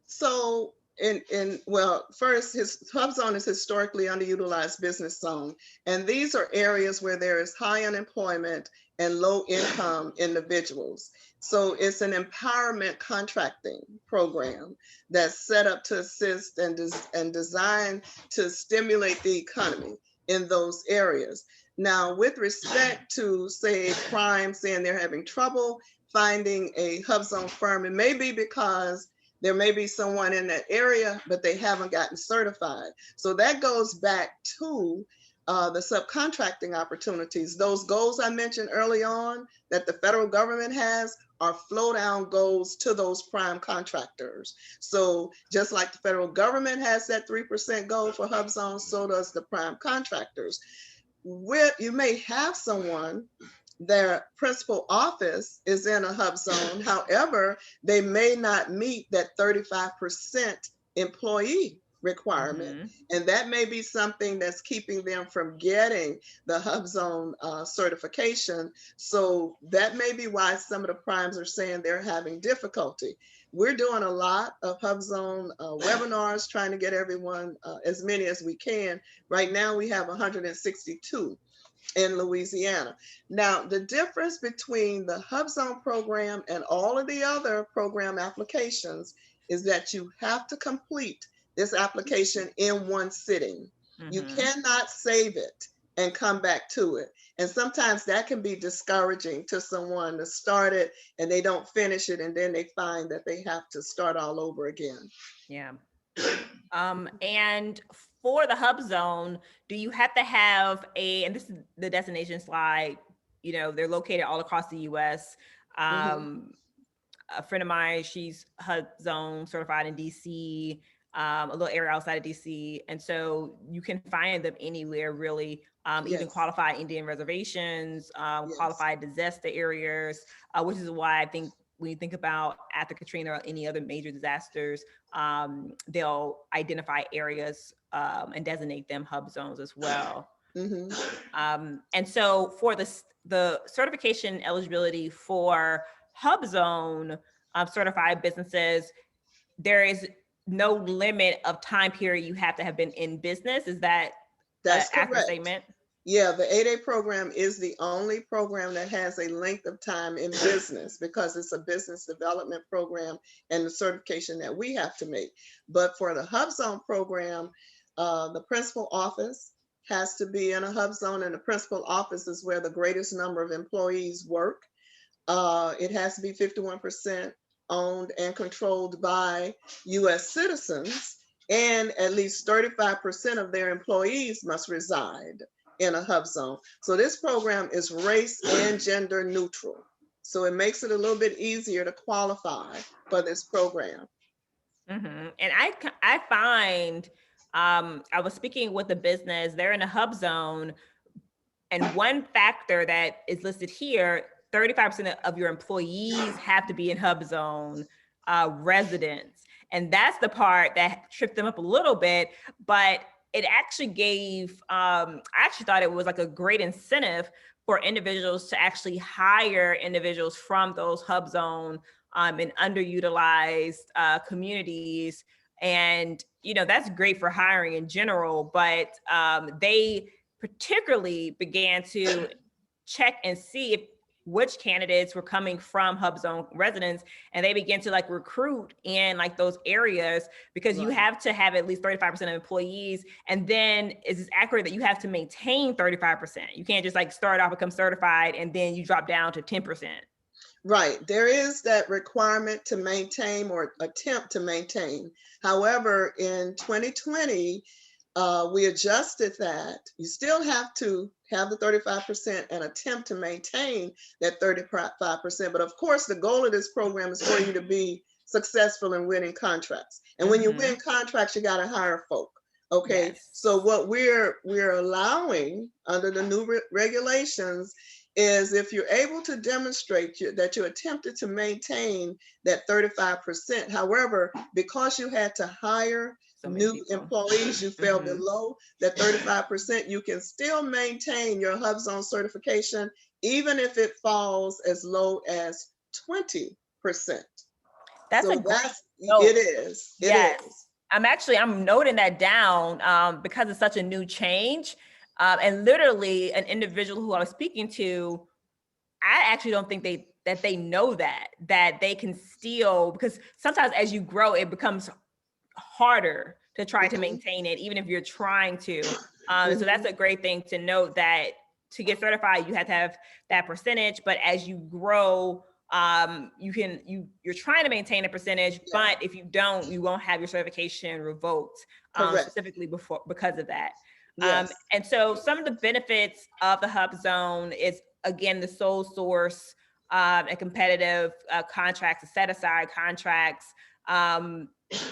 So first, HUBzone is historically underutilized business zone. And these are areas where there is high unemployment and low income individuals. So it's an empowerment contracting program that's set up to assist and designed to stimulate the economy in those areas. Now, with respect to, say, prime saying they're having trouble finding a HUBzone firm, it may be because there may be someone in that area, but they haven't gotten certified. So that goes back to the subcontracting opportunities. Those goals I mentioned early on that the federal government has are flow down goals to those prime contractors. So just like the federal government has that 3% goal for HUBzone, so does the prime contractors. You may have someone, their principal office is in a HUBzone. However, they may not meet that 35% employee requirement. And that may be something that's keeping them from getting the HUBzone certification. So that may be why some of the primes are saying they're having difficulty. we're doing a lot of HUBzone webinars, trying to get everyone, as many as we can. Right now we have 162 in Louisiana. Now, the difference between the HUBzone program and all of the other program applications is that you have to complete this application in one sitting. You cannot save it and come back to it. And sometimes that can be discouraging to someone to start it and they don't finish it, and then they find that they have to start all over again. Yeah. And for the HUBzone, do you have to have and this is the destination slide, you know, they're located all across the US. A friend of mine, she's HUBzone certified in DC, a little area outside of DC. And so you can find them anywhere really, even qualified Indian reservations, qualified disaster areas, which is why I think when you think about after Katrina or any other major disasters, they'll identify areas and designate them HUBzones as well. And so for the certification eligibility for HUBzone certified businesses, there is no limit of time period you have to have been in business. Is that That's an accurate correct. statement? Yeah, the 8A program is the only program that has a length of time in business because it's a business development program and the certification that we have to make. But for the HUBzone program, the principal office has to be in a HUBzone, and the principal office is where the greatest number of employees work. It has to be 51% owned and controlled by US citizens, and at least 35% of their employees must reside in a HUBzone. So this program is race and gender neutral. So it makes it a little bit easier to qualify for this program. And I find, I was speaking with a business, they're in a HUBzone, and one factor that is listed here, 35% of your employees have to be in HUBzone residents. And that's the part that tripped them up a little bit, but it actually gave, I actually thought it was like a great incentive for individuals to actually hire individuals from those HUBzone and underutilized communities. And, you know, that's great for hiring in general, but they particularly began to check and see if which candidates were coming from HUBzone residents, and they began to like recruit in like those areas, because you have to have at least 35% of employees. And then is it accurate that you have to maintain 35%? You can't just like start off, become certified, and then you drop down to 10%. Right. There is that requirement to maintain or attempt to maintain. However, in 2020, we adjusted that. You still have to have the 35% and attempt to maintain that 35%. But of course, the goal of this program is for you to be successful in winning contracts. And when you win contracts, you got to hire folk. Okay. So what we're allowing under the new regulations is if you're able to demonstrate that you attempted to maintain that 35%. However, because you had to hire new employees, you fell below that 35%, you can still maintain your HUBzone certification, even if it falls as low as 20%. That's so a great it is. It is. I'm noting that down because it's such a new change. And literally an individual who I was speaking to, I actually don't think they know that they can still, because sometimes as you grow, it becomes harder to try to maintain it, even if you're trying to. So that's a great thing to note, that to get certified, you have to have that percentage, but as you grow, you're trying to maintain a percentage, but if you don't, you won't have your certification revoked, specifically because of that. And so some of the benefits of the HUBzone is, again, the sole source and competitive contracts, set aside contracts,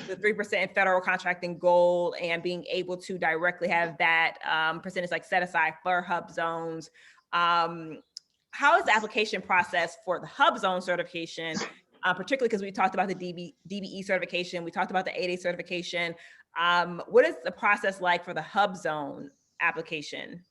the 3% federal contracting goal, and being able to directly have that percentage like set aside for HUBzones. How is the application process for the HUBzone certification, particularly because we talked about the DBE certification, we talked about the 8A certification. What is the process like for the HUBzone application?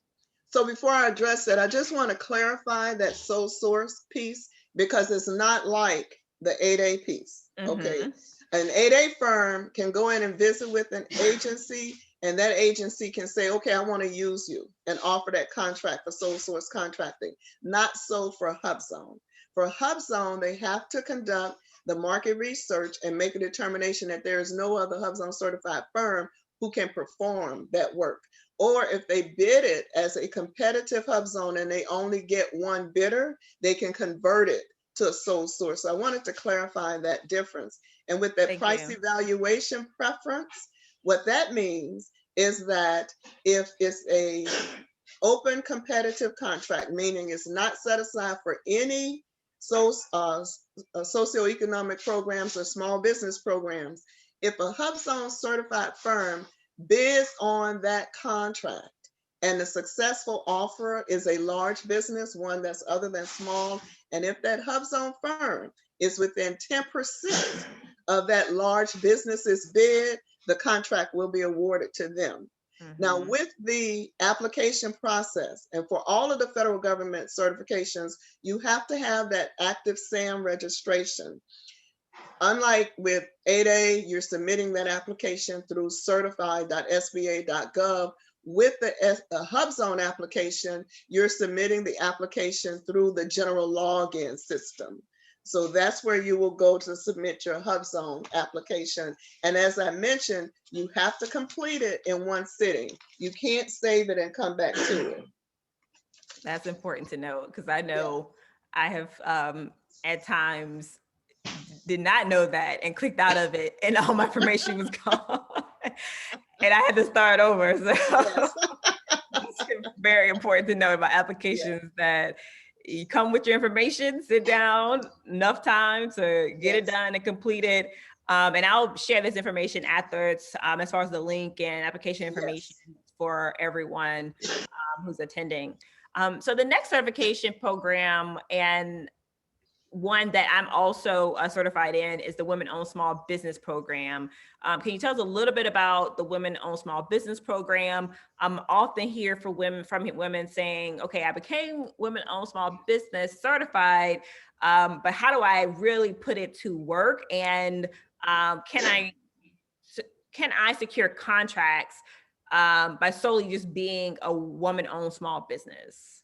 So before I address that, I just want to clarify that sole source piece, because it's not like the 8A piece. Okay. Mhm. An 8A firm can go in and visit with an agency, and that agency can say, okay, I want to use you, and offer that contract for sole source contracting. Not so for HUBzone. For HUBzone, they have to conduct the market research and make a determination that there is no other HUBzone certified firm who can perform that work. Or if they bid it as a competitive HUBzone and they only get one bidder, they can convert it to a sole source. So I wanted to clarify that difference. And with that Thank price you. evaluation preference, what that means is that if it's a open competitive contract, meaning it's not set aside for any socioeconomic programs or small business programs, if a HUBzone certified firm bids on that contract and the successful offerer is a large business, one that's other than small, and if that HUBzone firm is within 10% of that large business's bid, the contract will be awarded to them. Now, Mhm. with the application process, and for all of the federal government certifications, you have to have that active SAM registration. Unlike with 8A, you're submitting that application through certified.sba.gov. With the HUBzone application, you're submitting the application through the general login system. So that's where you will go to submit your HUBzone application. And as I mentioned, you have to complete it in one sitting. You can't save it and come back to it. That's important to know because I Yeah. know I have at times did not know that and clicked out of it and all my information was gone. And I had to start over. So Yes. it's very important to know about Yes. applications that you come with your information, sit down, enough time to get it Yes. done and complete it. And I'll share this information afterwards as far as the link and application information Yes. for everyone who's attending. So the next certification program and one that I'm also certified in is the Women-Owned Small Business Program. Can you tell us a little bit about the Women-Owned Small Business Program? I'm often hear from women saying, okay, I became Women-Owned Small Business certified, but how do I really put it to work? And can I secure contracts by solely just being a woman-owned small business?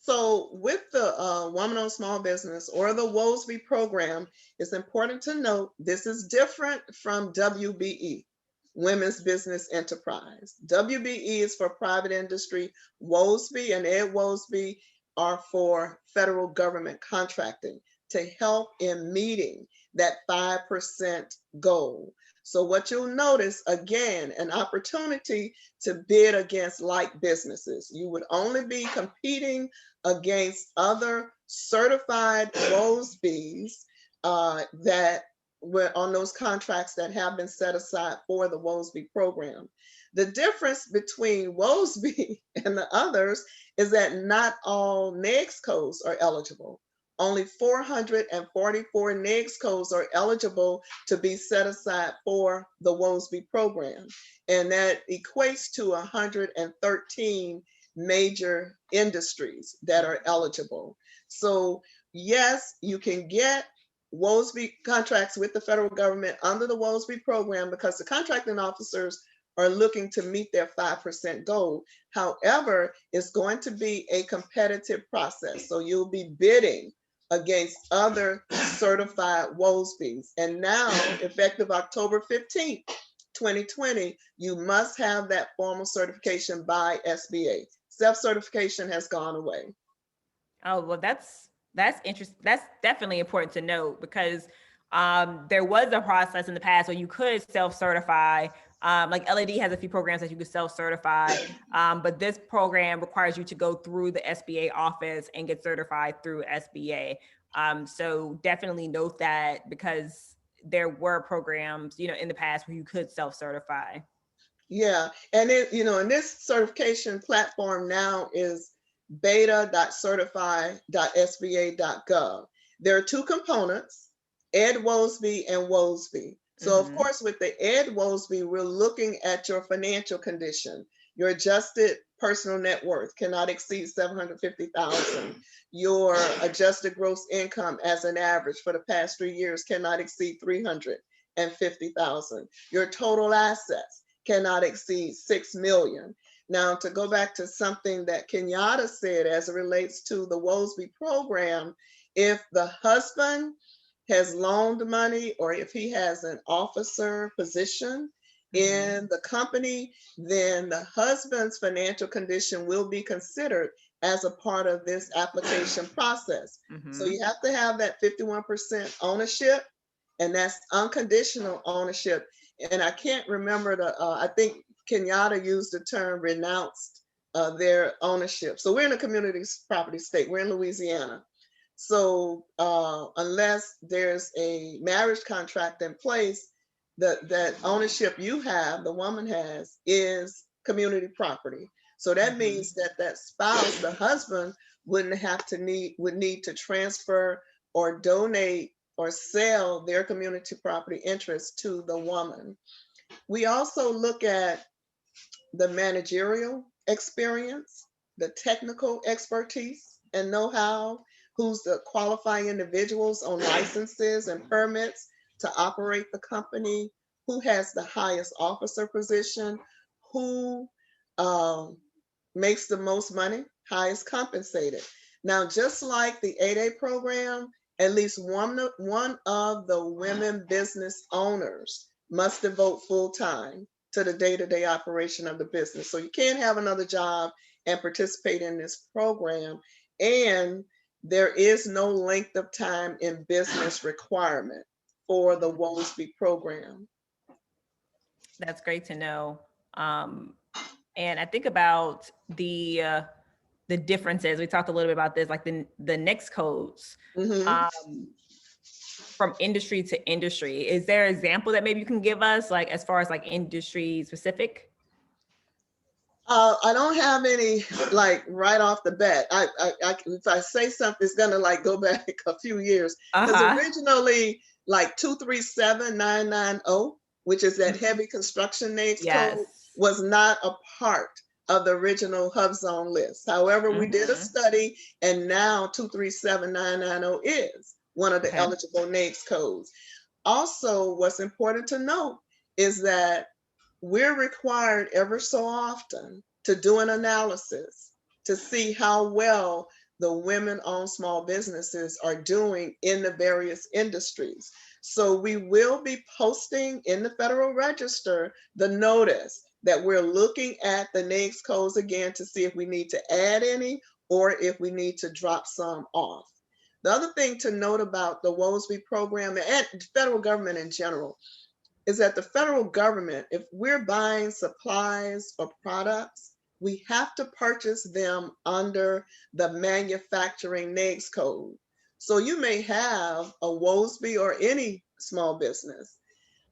So with the Woman-Owned Small Business or the WOSB program, it's important to note this is different from WBE, Women's Business Enterprise. WBE is for private industry. WOSB and Ed WOSB are for federal government contracting to help in meeting that 5% goal. So what you'll notice, again, an opportunity to bid against like businesses. You would only be competing against other certified WOSBs that were on those contracts that have been set aside for the WOSB program. The difference between WOSB and the others is that not all NAICS codes are eligible. Only 444 NAICS codes are eligible to be set aside for the WOSB program. And that equates to 113 major industries that are eligible. So yes, you can get WOSB contracts with the federal government under the WOSB program because the contracting officers are looking to meet their 5% goal. However, it's going to be a competitive process. So you'll be bidding against other certified WOSBs. And now, effective October 15th, 2020, you must have that formal certification by SBA. Self-certification has gone away. Oh, well, that's interesting. That's definitely important to note because there was a process in the past where you could self-certify. Like LED has a few programs that you could self-certify, but this program requires you to go through the SBA office and get certified through SBA. So definitely note that because there were programs, in the past where you could self-certify. Yeah, and and this certification platform now is beta.certify.sba.gov. There are two components, Ed WOSB and WOSB. So of Mhm. course, with the Ed WOSB, we're looking at your financial condition. Your adjusted personal net worth cannot exceed 750,000. Your adjusted gross income as an average for the past 3 years cannot exceed 350,000. Your total assets cannot exceed 6 million. Now, to go back to something that Kenyatta said as it relates to the WOSB program, if the husband has loaned money or if he has an officer position in the company, then the husband's financial condition will be considered as a part of this application process. So you have to have that 51% ownership, and that's unconditional ownership. And I can't remember I think Kenyatta used the term renounced their ownership. So we're in a community property state, we're in Louisiana. So unless there's a marriage contract in place, that ownership you have, the woman has, is community property. So that means that spouse, the husband, would need to transfer or donate or sell their community property interest to the woman. We also look at the managerial experience, the technical expertise and know-how, who's the qualifying individuals on licenses and permits to operate the company, who has the highest officer position, who makes the most money, highest compensated. Now, just like the 8A program, at least one of the women business owners must devote full time to the day-to-day operation of the business. So you can't have another job and participate in this program. And there is no length of time in business requirement for the WOSB program. That's great to know. And I think about the differences. We talked a little bit about this, like the NAICS codes from industry to industry. Is there an example that maybe you can give us, like as far as like industry specific? I don't have any like right off the bat. If I say something, it's gonna like go back a few years. Because originally, like 237990, which is that heavy construction NAICS code, was not a part of the original HUBzone list. However, we did a study, and now 237990 is one of the eligible NAICS codes. Also, what's important to note is that we're required ever so often to do an analysis to see how well the women-owned small businesses are doing in the various industries. So we will be posting in the Federal Register the notice that we're looking at the NAICS codes again to see if we need to add any or if we need to drop some off. The other thing to note about the WOSB program and federal government in general is that the federal government, if we're buying supplies or products, we have to purchase them under the manufacturing NAICS code. So you may have a WOSB or any small business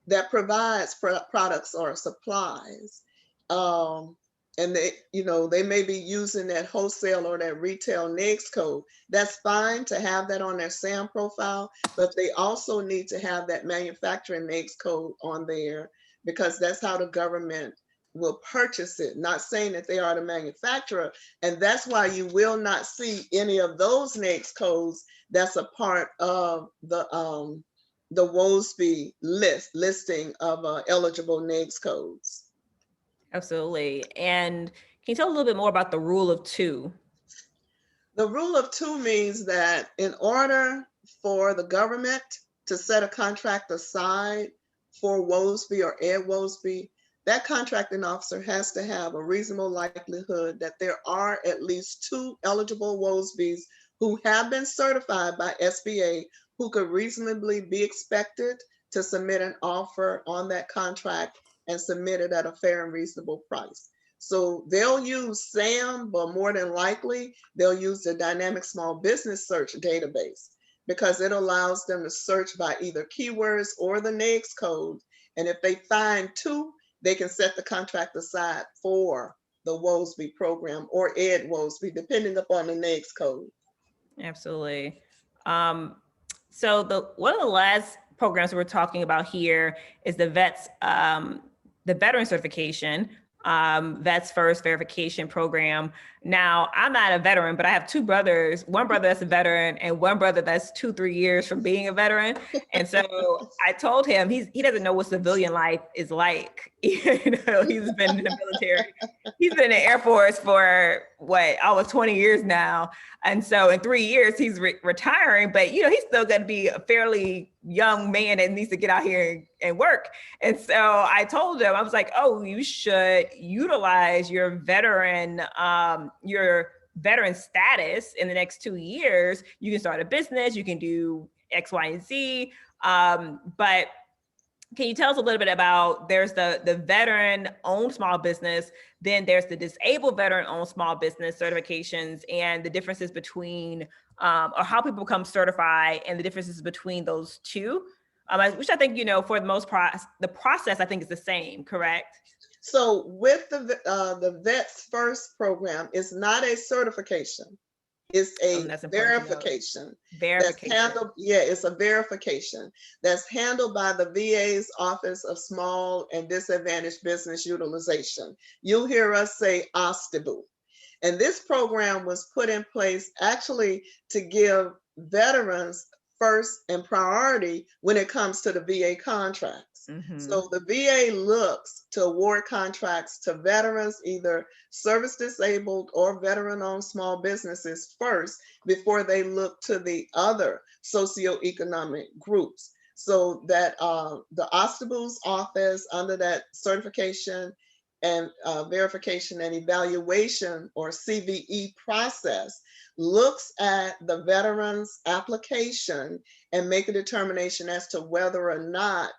that provides products or supplies. And they may be using that wholesale or that retail NAICS code. That's fine to have that on their SAM profile, but they also need to have that manufacturing NAICS code on there because that's how the government will purchase it, not saying that they are the manufacturer. And that's why you will not see any of those NAICS codes that's a part of the WOSB listing of eligible NAICS codes. Absolutely. And can you tell a little bit more about the rule of two? The rule of two means that in order for the government to set a contract aside for WOSB or Ed WOSB, that contracting officer has to have a reasonable likelihood that there are at least 2 eligible WOSBs who have been certified by SBA who could reasonably be expected to submit an offer on that contract and submit it at a fair and reasonable price. So they'll use SAM, but more than likely, they'll use the dynamic small business search database because it allows them to search by either keywords or the NAICS code. And if they find 2, they can set the contract aside for the WOSB program or Ed WOSB, depending upon the NAICS code. Absolutely. So one of the last programs we're talking about here is the veteran certification. Vets First verification program. Now, I'm not a veteran, but I have two brothers, one brother that's a veteran and one brother that's 2-3 years from being a veteran. And so I told him he doesn't know what civilian life is like. He's been in the military. He's been in the Air Force for almost 20 years now. And so in 3 years, he's retiring, but he's still going to be a fairly young man that needs to get out here and work. And so I told him, I was like, oh, you should utilize your veteran status in the next 2 years. You can start a business, you can do X, Y, and Z. But can you tell us a little bit about, there's the veteran-owned small business, then there's the disabled veteran-owned small business certifications, and the differences between, or how people become certified and the differences between those two, which I think, for the most part, the process I think is the same, correct? So with the Vets First program, it's not a certification. It's a verification. Verification. That's handled, it's a verification that's handled by the VA's Office of Small and Disadvantaged Business Utilization. You'll hear us say OSTBU. And this program was put in place actually to give veterans first and priority when it comes to the VA contracts. Mm-hmm. So the VA looks to award contracts to veterans, either service disabled or veteran-owned small businesses first, before they look to the other socioeconomic groups. So that the OSTBU's office, under that certification and verification and evaluation, or CVE process, looks at the veteran's application and make a determination as to whether or not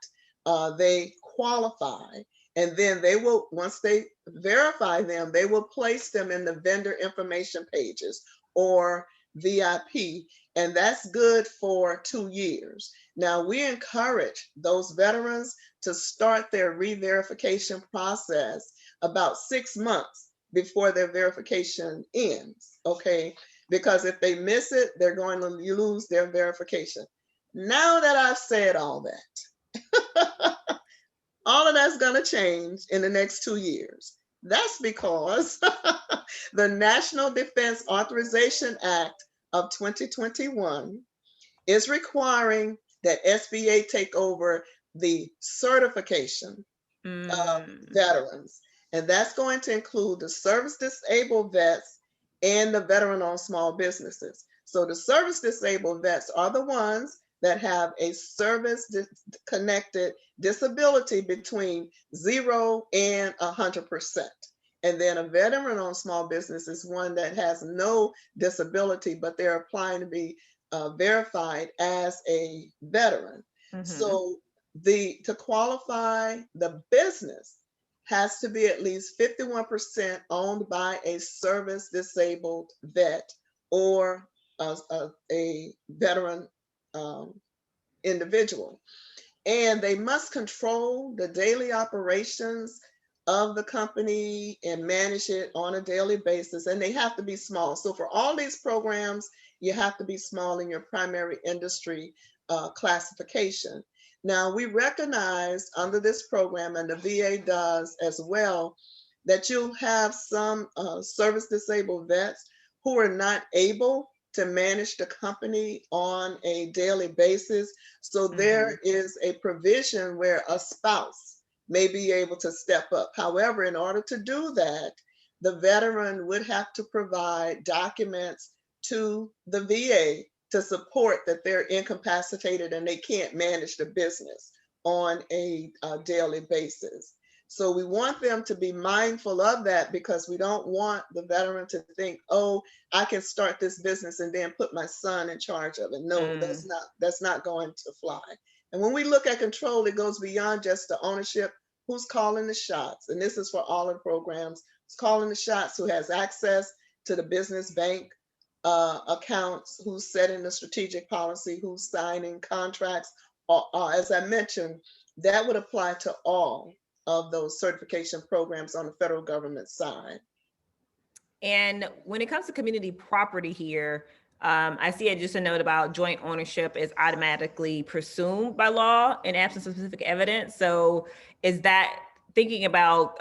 they qualify. And then they will, once they verify them, they will place them in the vendor information pages, or VIP, and that's good for 2 years. Now, we encourage those veterans to start their re-verification process about 6 months before their verification ends, okay? Because if they miss it, they're going to lose their verification. Now that I've said all that, all of that's going to change in the next 2 years. That's because the National Defense Authorization Act of 2021 is requiring that SBA take over the certification of veterans. And that's going to include the service disabled vets and the veteran-owned small businesses. So the service disabled vets are the ones that have a service-connected disability between 0 and 100%. And then a veteran-owned small business is one that has no disability, but they're applying to be verified as a veteran. Mm-hmm. So to qualify, the business has to be at least 51% owned by a service disabled vet or a veteran individual. And they must control the daily operations of the company and manage it on a daily basis. And they have to be small. So for all these programs, you have to be small in your primary industry classification. Now, we recognize under this program, and the VA does as well, that you'll have some service disabled vets who are not able to manage the company on a daily basis. So there is a provision where a spouse may be able to step up. However, in order to do that, the veteran would have to provide documents to the VA to support that they're incapacitated and they can't manage the business on a daily basis. So we want them to be mindful of that, because we don't want the veteran to think, oh, I can start this business and then put my son in charge of it. No, that's not going to fly. And when we look at control, it goes beyond just the ownership. Who's calling the shots? And this is for all the programs. Who's calling the shots? Who has access to the business bank accounts? Who's setting the strategic policy? Who's signing contracts? As I mentioned, that would apply to all of those certification programs on the federal government side. And when it comes to community property here, I see just a note about joint ownership is automatically presumed by law in absence of specific evidence. So is that thinking about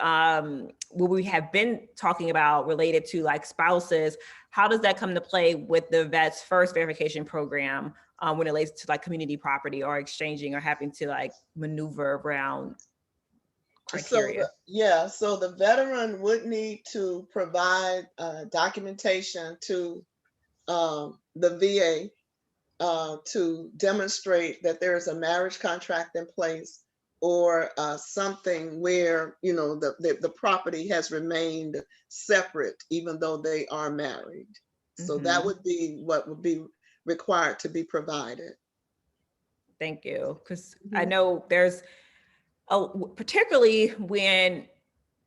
what we have been talking about related to like spouses, how does that come to play with the vet's first verification program when it relates to like community property or exchanging or having to like maneuver around criteria? So the veteran would need to provide documentation to the VA to demonstrate that there is a marriage contract in place, or something where, you know, the property has remained separate even though they are married. So that would be what would be required to be provided. Thank you. Because I know there's particularly when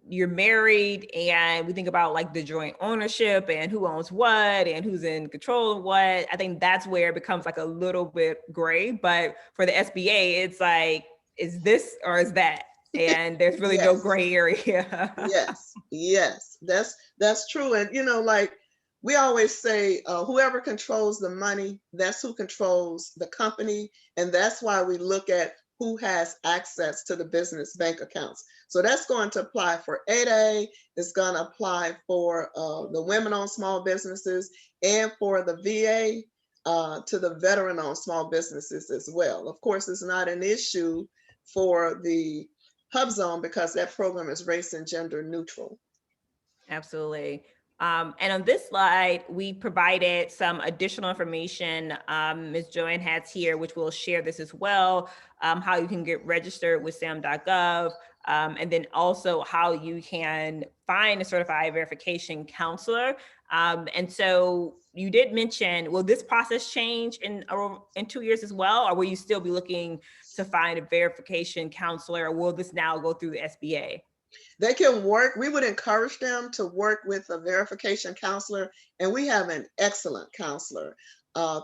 you're married and we think about like the joint ownership and who owns what and who's in control of what, I think that's where it becomes like a little bit gray. But for the SBA, it's like, is this or is that? And there's really no gray area. Yes, that's true. And, you know, like we always say, whoever controls the money, that's who controls the company. And that's why we look at who has access to the business bank accounts. So that's going to apply for 8A, it's going to apply for the women-owned small businesses, and for the VA to the veteran-owned small businesses as well. Of course, it's not an issue for the HUBzone because that program is race and gender neutral. Absolutely. And on this slide, we provided some additional information Ms. Joanne has here, which we'll share this as well, how you can get registered with sam.gov, and then also how you can find a certified verification counselor. And so you did mention, will this process change in 2 years as well, or will you still be looking to find a verification counselor, or will this now go through the SBA? They can work, we would encourage them to work with a verification counselor, and we have an excellent counselor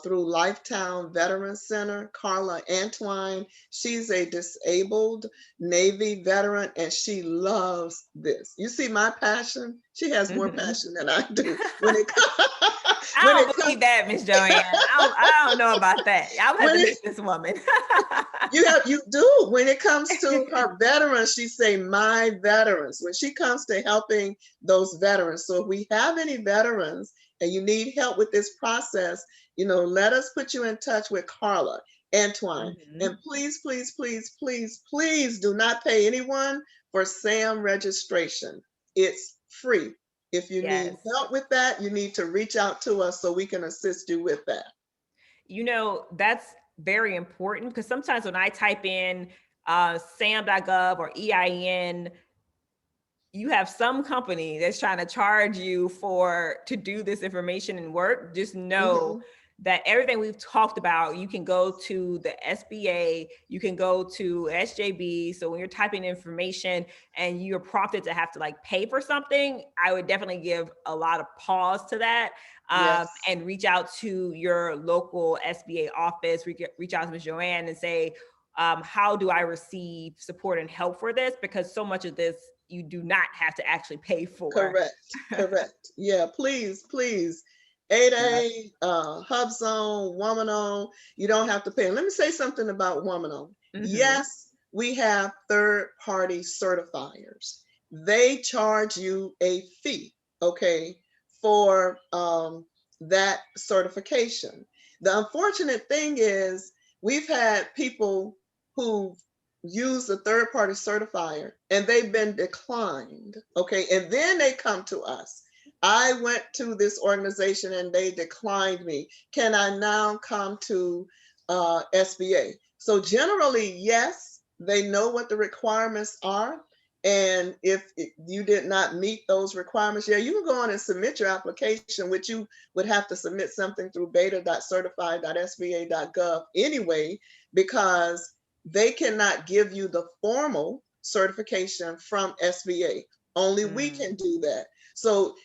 through Lifetown Veterans Center, Carla Antwine. She's a disabled Navy veteran, and she loves this. You see my passion? She has more passion than I do when it comes. I don't believe that, Miss Joanne. I don't know about that. I'll have to meet this woman. You do. When it comes to her veterans, she say, my veterans, when she comes to helping those veterans. So if we have any veterans and you need help with this process, you know, let us put you in touch with Carla Antwine. And please, please, please, please, please do not pay anyone for SAM registration. It's free. If you need help with that, you need to reach out to us so we can assist you with that. You know, that's very important, because sometimes when I type in sam.gov or EIN, you have some company that's trying to charge you to do this information and work. Just know that everything we've talked about, you can go to the SBA, you can go to SJB. So when you're typing information and you're prompted to have to like pay for something, I would definitely give a lot of pause to that. And reach out to your local SBA office, reach out to Ms. Joanne and say, how do I receive support and help for this? Because so much of this you do not have to actually pay for. Correct. Yeah, please. 8A, HUBzone, woman-owned, you don't have to pay. Let me say something about woman-owned. Yes, we have third-party certifiers. They charge you a fee, okay, for that certification. The unfortunate thing is we've had people who use the third-party certifier and they've been declined, okay, and then they come to us. I went to this organization and they declined me. Can I now come to SBA? So generally, yes, they know what the requirements are. And if you did not meet those requirements, you can go on and submit your application, which you would have to submit something through beta.certified.sba.gov anyway, because they cannot give you the formal certification from SBA. Only we can do that. So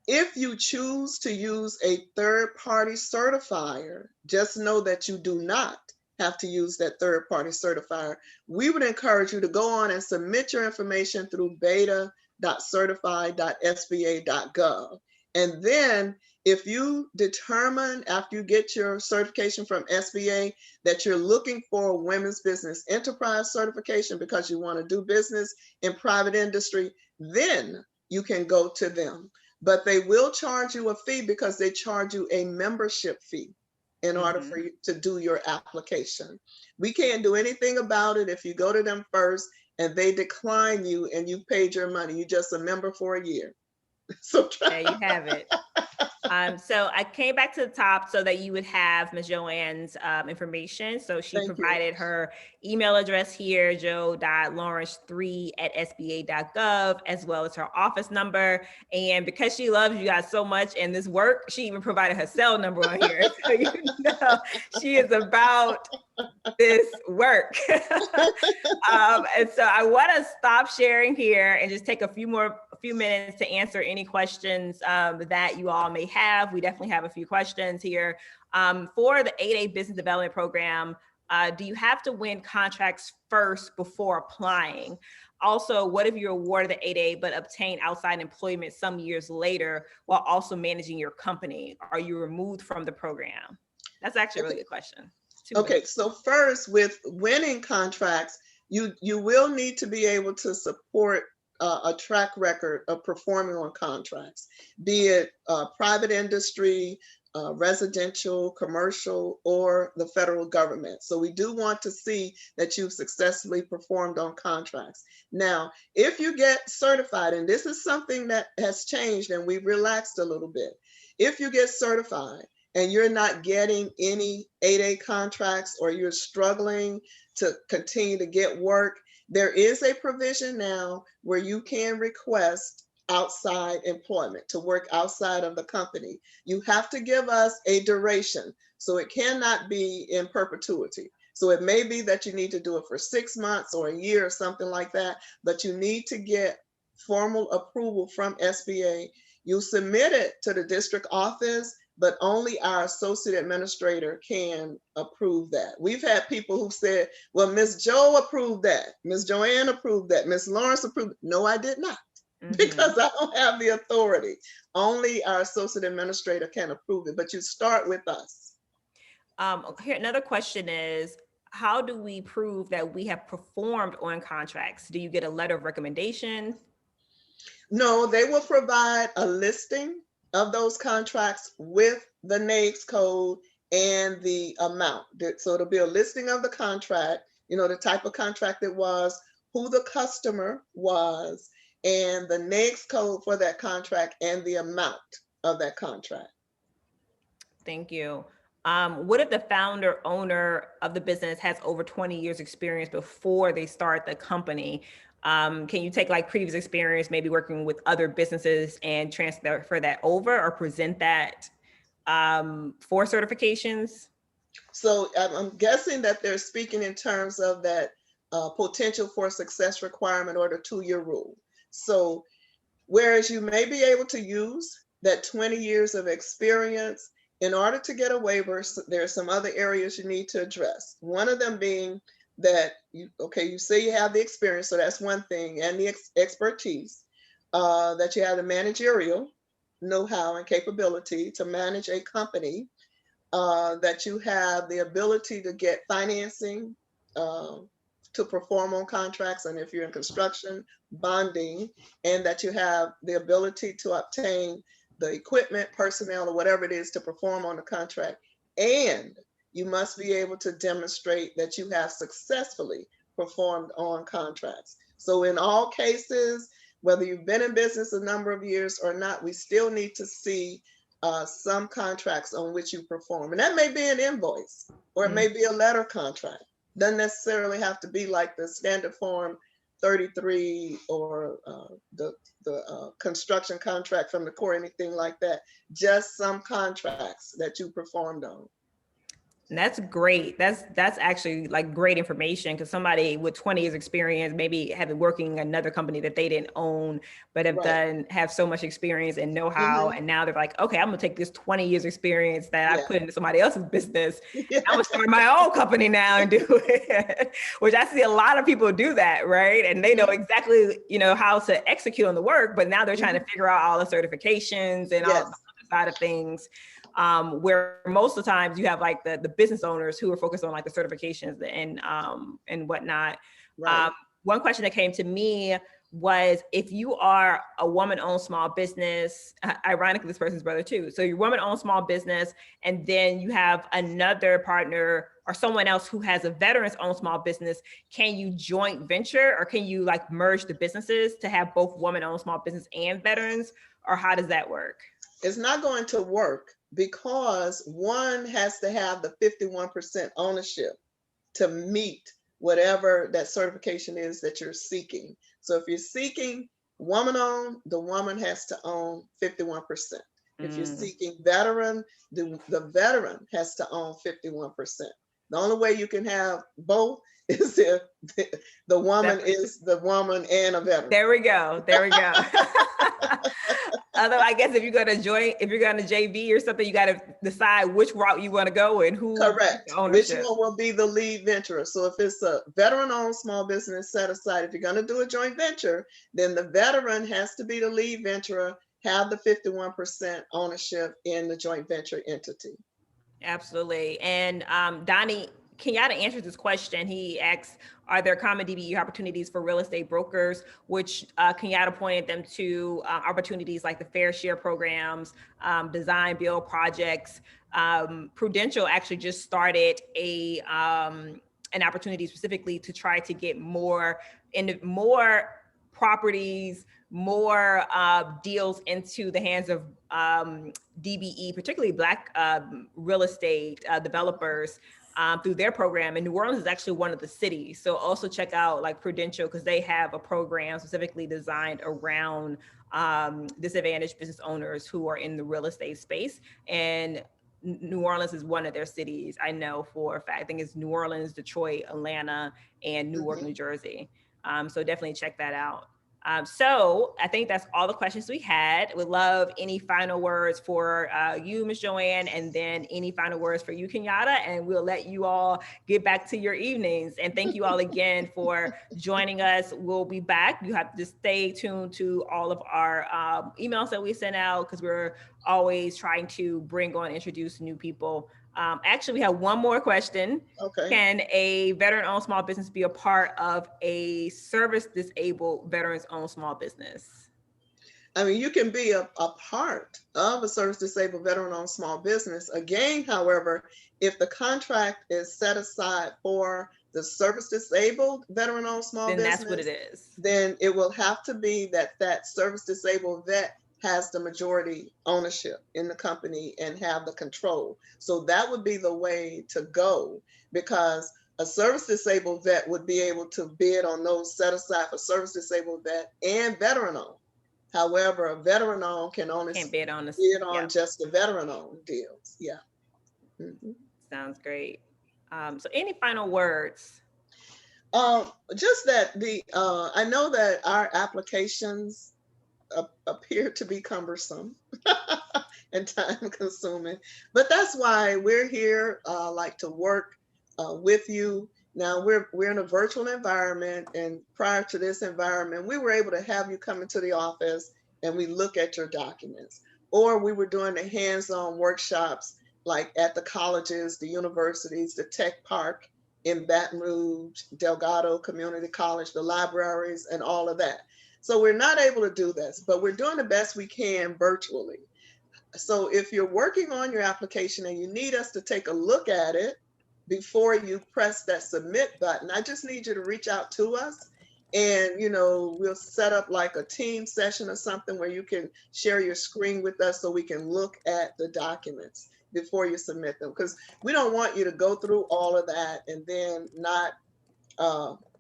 if you choose to use a third-party certifier, just know that you do not have to use that third-party certifier. We would encourage you to go on and submit your information through beta.certified.sba.gov. And then if you determine after you get your certification from SBA that you're looking for a women's business enterprise certification because you want to do business in private industry, then you can go to them. But they will charge you a fee because they charge you a membership fee in order for you to do your application. We can't do anything about it if you go to them first and they decline you and you paid your money. You're just a member for a year. So there you have it. So I came back to the top so that you would have Ms. Joanne's information. So she provided her email address here, joe.lawrence3@sba.gov, as well as her office number. And because she loves you guys so much and this work, she even provided her cell number on here. So you know she is about this work. And so I want to stop sharing here and just take a few minutes to answer any questions that you all may have. We definitely have a few questions here. For the 8A Business Development Program, do you have to win contracts first before applying? Also, what if you're awarded the 8A but obtain outside employment some years later while also managing your company? Are you removed from the program? That's actually a really good question. Okay, so first, with winning contracts, you will need to be able to support a track record of performing on contracts, be it private industry, residential, commercial, or the federal government. So we do want to see that you've successfully performed on contracts. Now, if you get certified, and this is something that has changed and we've relaxed a little bit, if you get certified and you're not getting any 8A contracts or you're struggling to continue to get work, there is a provision now where you can request outside employment to work outside of the company. You have to give us a duration, so it cannot be in perpetuity. So it may be that you need to do it for 6 months or a year or something like that, but you need to get formal approval from SBA. You submit it to the district office, but only our associate administrator can approve that. We've had people who said, well, Ms. Joe approved that, Ms. Joanne approved that, Ms. Lawrence approved. No, I did not, because I don't have the authority. Only our associate administrator can approve it, but you start with us. Here, another question is, how do we prove that we have performed on contracts? Do you get a letter of recommendation? No, they will provide a listing of those contracts with the NAICS code and the amount. So it'll be a listing of the contract, you know, the type of contract it was, who the customer was, and the NAICS code for that contract and the amount of that contract. Thank you. What if the founder owner of the business has over 20 years experience before they start the company? Can you take like previous experience, maybe working with other businesses and transfer that over or present that for certifications? So I'm guessing that they're speaking in terms of that potential for success requirement or the 2-year rule. So whereas you may be able to use that 20 years of experience, in order to get a waiver, there are some other areas you need to address. One of them being that you say you have the experience, so that's one thing, and the expertise, that you have the managerial know-how and capability to manage a company, that you have the ability to get financing to perform on contracts, and if you're in construction, bonding, and that you have the ability to obtain the equipment, personnel, or whatever it is to perform on the contract. And you must be able to demonstrate that you have successfully performed on contracts. So in all cases, whether you've been in business a number of years or not, we still need to see some contracts on which you perform. And that may be an invoice, or it may be a letter contract. Doesn't necessarily have to be like the standard form 33 or the construction contract from the Corps, anything like that. Just some contracts that you performed on. That's great. That's actually like great information, because somebody with 20 years experience, maybe have been working another company that they didn't own, but have so much experience and know-how. Mhm. And now they're like, okay, I'm gonna take this 20 years experience that I Yeah. put into somebody else's business. Yeah. I'm gonna start my own company now and do it, which I see a lot of people do that, right? And they know exactly, how to execute on the work, but now they're trying to figure out all the certifications and all the Yes. other side of things. Where most of the times you have like the business owners who are focused on like the certifications and whatnot. Right. One question that came to me was, if you are a woman-owned small business, ironically, this person's brother too. So you're woman-owned small business, and then you have another partner or someone else who has a veterans-owned small business. Can you joint venture, or can you like merge the businesses to have both woman-owned small business and veterans, or how does that work? It's not going to work because one has to have the 51% ownership to meet whatever that certification is that you're seeking. So if you're seeking woman owned, the woman has to own 51%. If you're seeking veteran, the veteran has to own 51%. The only way you can have both is if the woman is the woman and a veteran. There we go. Although I guess if you're going to JV or something, you got to decide which route you want to go and who. Correct. Which one will be the lead venture? So if it's a veteran-owned small business set aside, if you're going to do a joint venture, then the veteran has to be the lead venturer, have the 51% ownership in the joint venture entity. Absolutely. And Donnie, Kenyatta answers this question. He asks, are there common DBE opportunities for real estate brokers? Which Kenyatta pointed them to opportunities like the fair share programs, design build projects. Prudential actually just started an opportunity specifically to try to get more properties, more deals into the hands of DBE, particularly Black real estate developers through their program. And New Orleans is actually one of the cities. So also check out like Prudential, because they have a program specifically designed around disadvantaged business owners who are in the real estate space. And New Orleans is one of their cities, I know for a fact. I think it's New Orleans, Detroit, Atlanta, and Newark, New Jersey. So definitely check that out. So I think that's all the questions we had. Would love any final words for you, Ms. Joanne, and then any final words for you, Kenyatta, and we'll let you all get back to your evenings. And thank you all again for joining us. We'll be back. You have to stay tuned to all of our emails that we send out, because we're always trying to bring on, introduce new people. Actually, we have one more question. Okay. Can a veteran-owned small business be a part of a service-disabled veterans-owned small business? I mean, you can be a part of a service-disabled veteran-owned small business. Again, however, if the contract is set aside for the service-disabled veteran-owned small business, then that's what it is. Then it will have to be that service-disabled vet has the majority ownership in the company and have the control. So that would be the way to go, because a service-disabled vet would be able to bid on those set aside for service-disabled vet and veteran-owned. However, a veteran-owned can only bid on just the veteran-owned deals. Yeah. Sounds great. So any final words? Just that I know that our applications appear to be cumbersome and time consuming, but that's why we're here, like to work with you. Now we're in a virtual environment, and prior to this environment, we were able to have you come into the office and we look at your documents, or we were doing the hands-on workshops like at the colleges, the universities, the tech park in Baton Rouge, Delgado Community College, the libraries, and all of that. So we're not able to do this, but we're doing the best we can virtually. So if you're working on your application and you need us to take a look at it before you press that submit button, I just need you to reach out to us, and we'll set up like a team session or something where you can share your screen with us so we can look at the documents before you submit them, because we don't want you to go through all of that and then not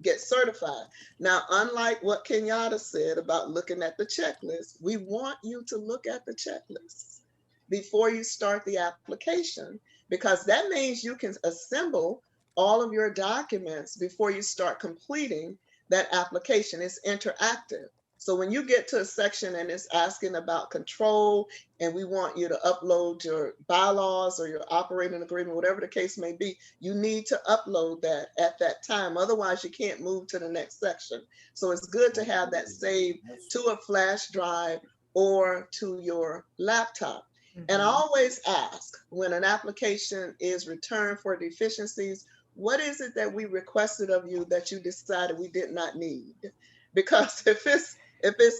get certified. Now, unlike what Kenyatta said about looking at the checklist, we want you to look at the checklist before you start the application, because that means you can assemble all of your documents before you start completing that application. It's interactive. So when you get to a section and it's asking about control, and we want you to upload your bylaws or your operating agreement, whatever the case may be, you need to upload that at that time. Otherwise, you can't move to the next section. So it's good to have that saved to a flash drive or to your laptop. And I always ask, when an application is returned for deficiencies, what is it that we requested of you that you decided we did not need? Because if it's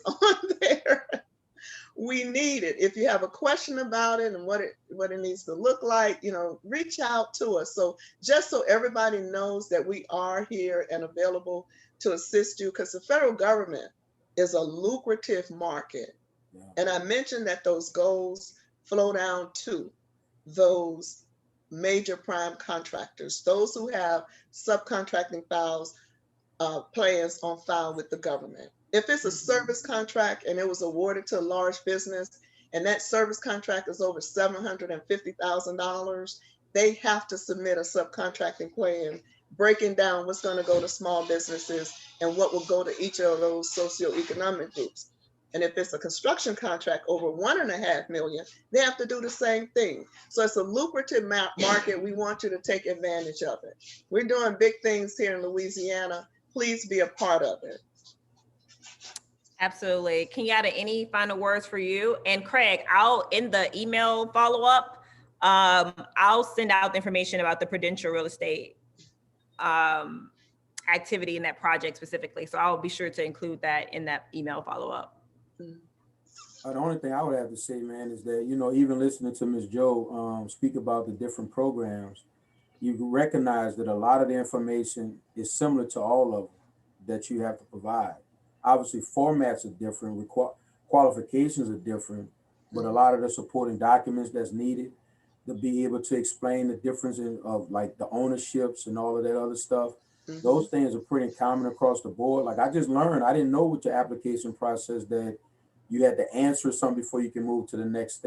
on there, we need it. If you have a question about it and what it needs to look like, reach out to us. So just so everybody knows that we are here and available to assist you, because the federal government is a lucrative market. Yeah. And I mentioned that those goals flow down to those major prime contractors, those who have subcontracting plans on file with the government. If it's a service contract and it was awarded to a large business and that service contract is over $750,000, they have to submit a subcontracting plan breaking down what's going to go to small businesses and what will go to each of those socioeconomic groups. And if it's a construction contract over $1.5 million, they have to do the same thing. So it's a lucrative market. We want you to take advantage of it. We're doing big things here in Louisiana. Please be a part of it. Absolutely. Kenyatta, any final words for you? And Craig, in the email follow-up, I'll send out the information about the Prudential real estate activity in that project specifically. So I'll be sure to include that in that email follow-up. The only thing I would have to say, man, is that, even listening to Ms. Joe speak about the different programs, you recognize that a lot of the information is similar to all of them that you have to provide. Obviously, formats are different, qualifications are different, but a lot of the supporting documents that's needed to be able to explain the difference of like the ownerships and all of that other stuff, those things are pretty common across the board. Like I just learned, I didn't know with your application process that you had to answer something before you can move to the next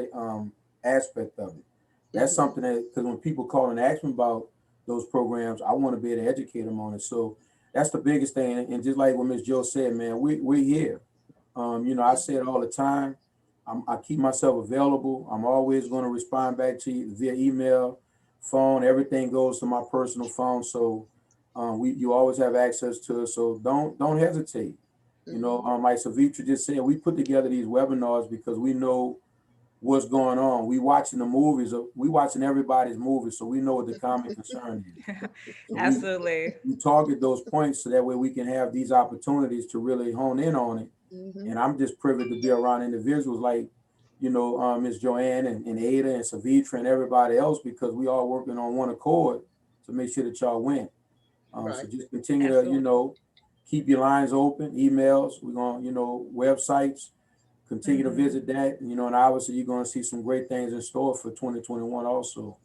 aspect of it. That's something that, because when people call and ask me about those programs, I want to be able to educate them on it. So that's the biggest thing. And just like what Ms. Joe said, man, we're here. I say it all the time. I keep myself available. I'm always going to respond back to you via email, phone. Everything goes to my personal phone. So you always have access to it. So don't hesitate. Like Sevetri just said, we put together these webinars because we know what's going on. We watching the movies. We watching everybody's movies, so we know what the common concern is. So absolutely. We target those points so that way we can have these opportunities to really hone in on it. And I'm just privileged to be around individuals like, Ms. Joanne and Ada and Sevetri and everybody else, because we all working on one accord to make sure that y'all win. So just continue to, keep your lines open, emails. We're going, websites. Continue to visit that, and obviously you're going to see some great things in store for 2021 also.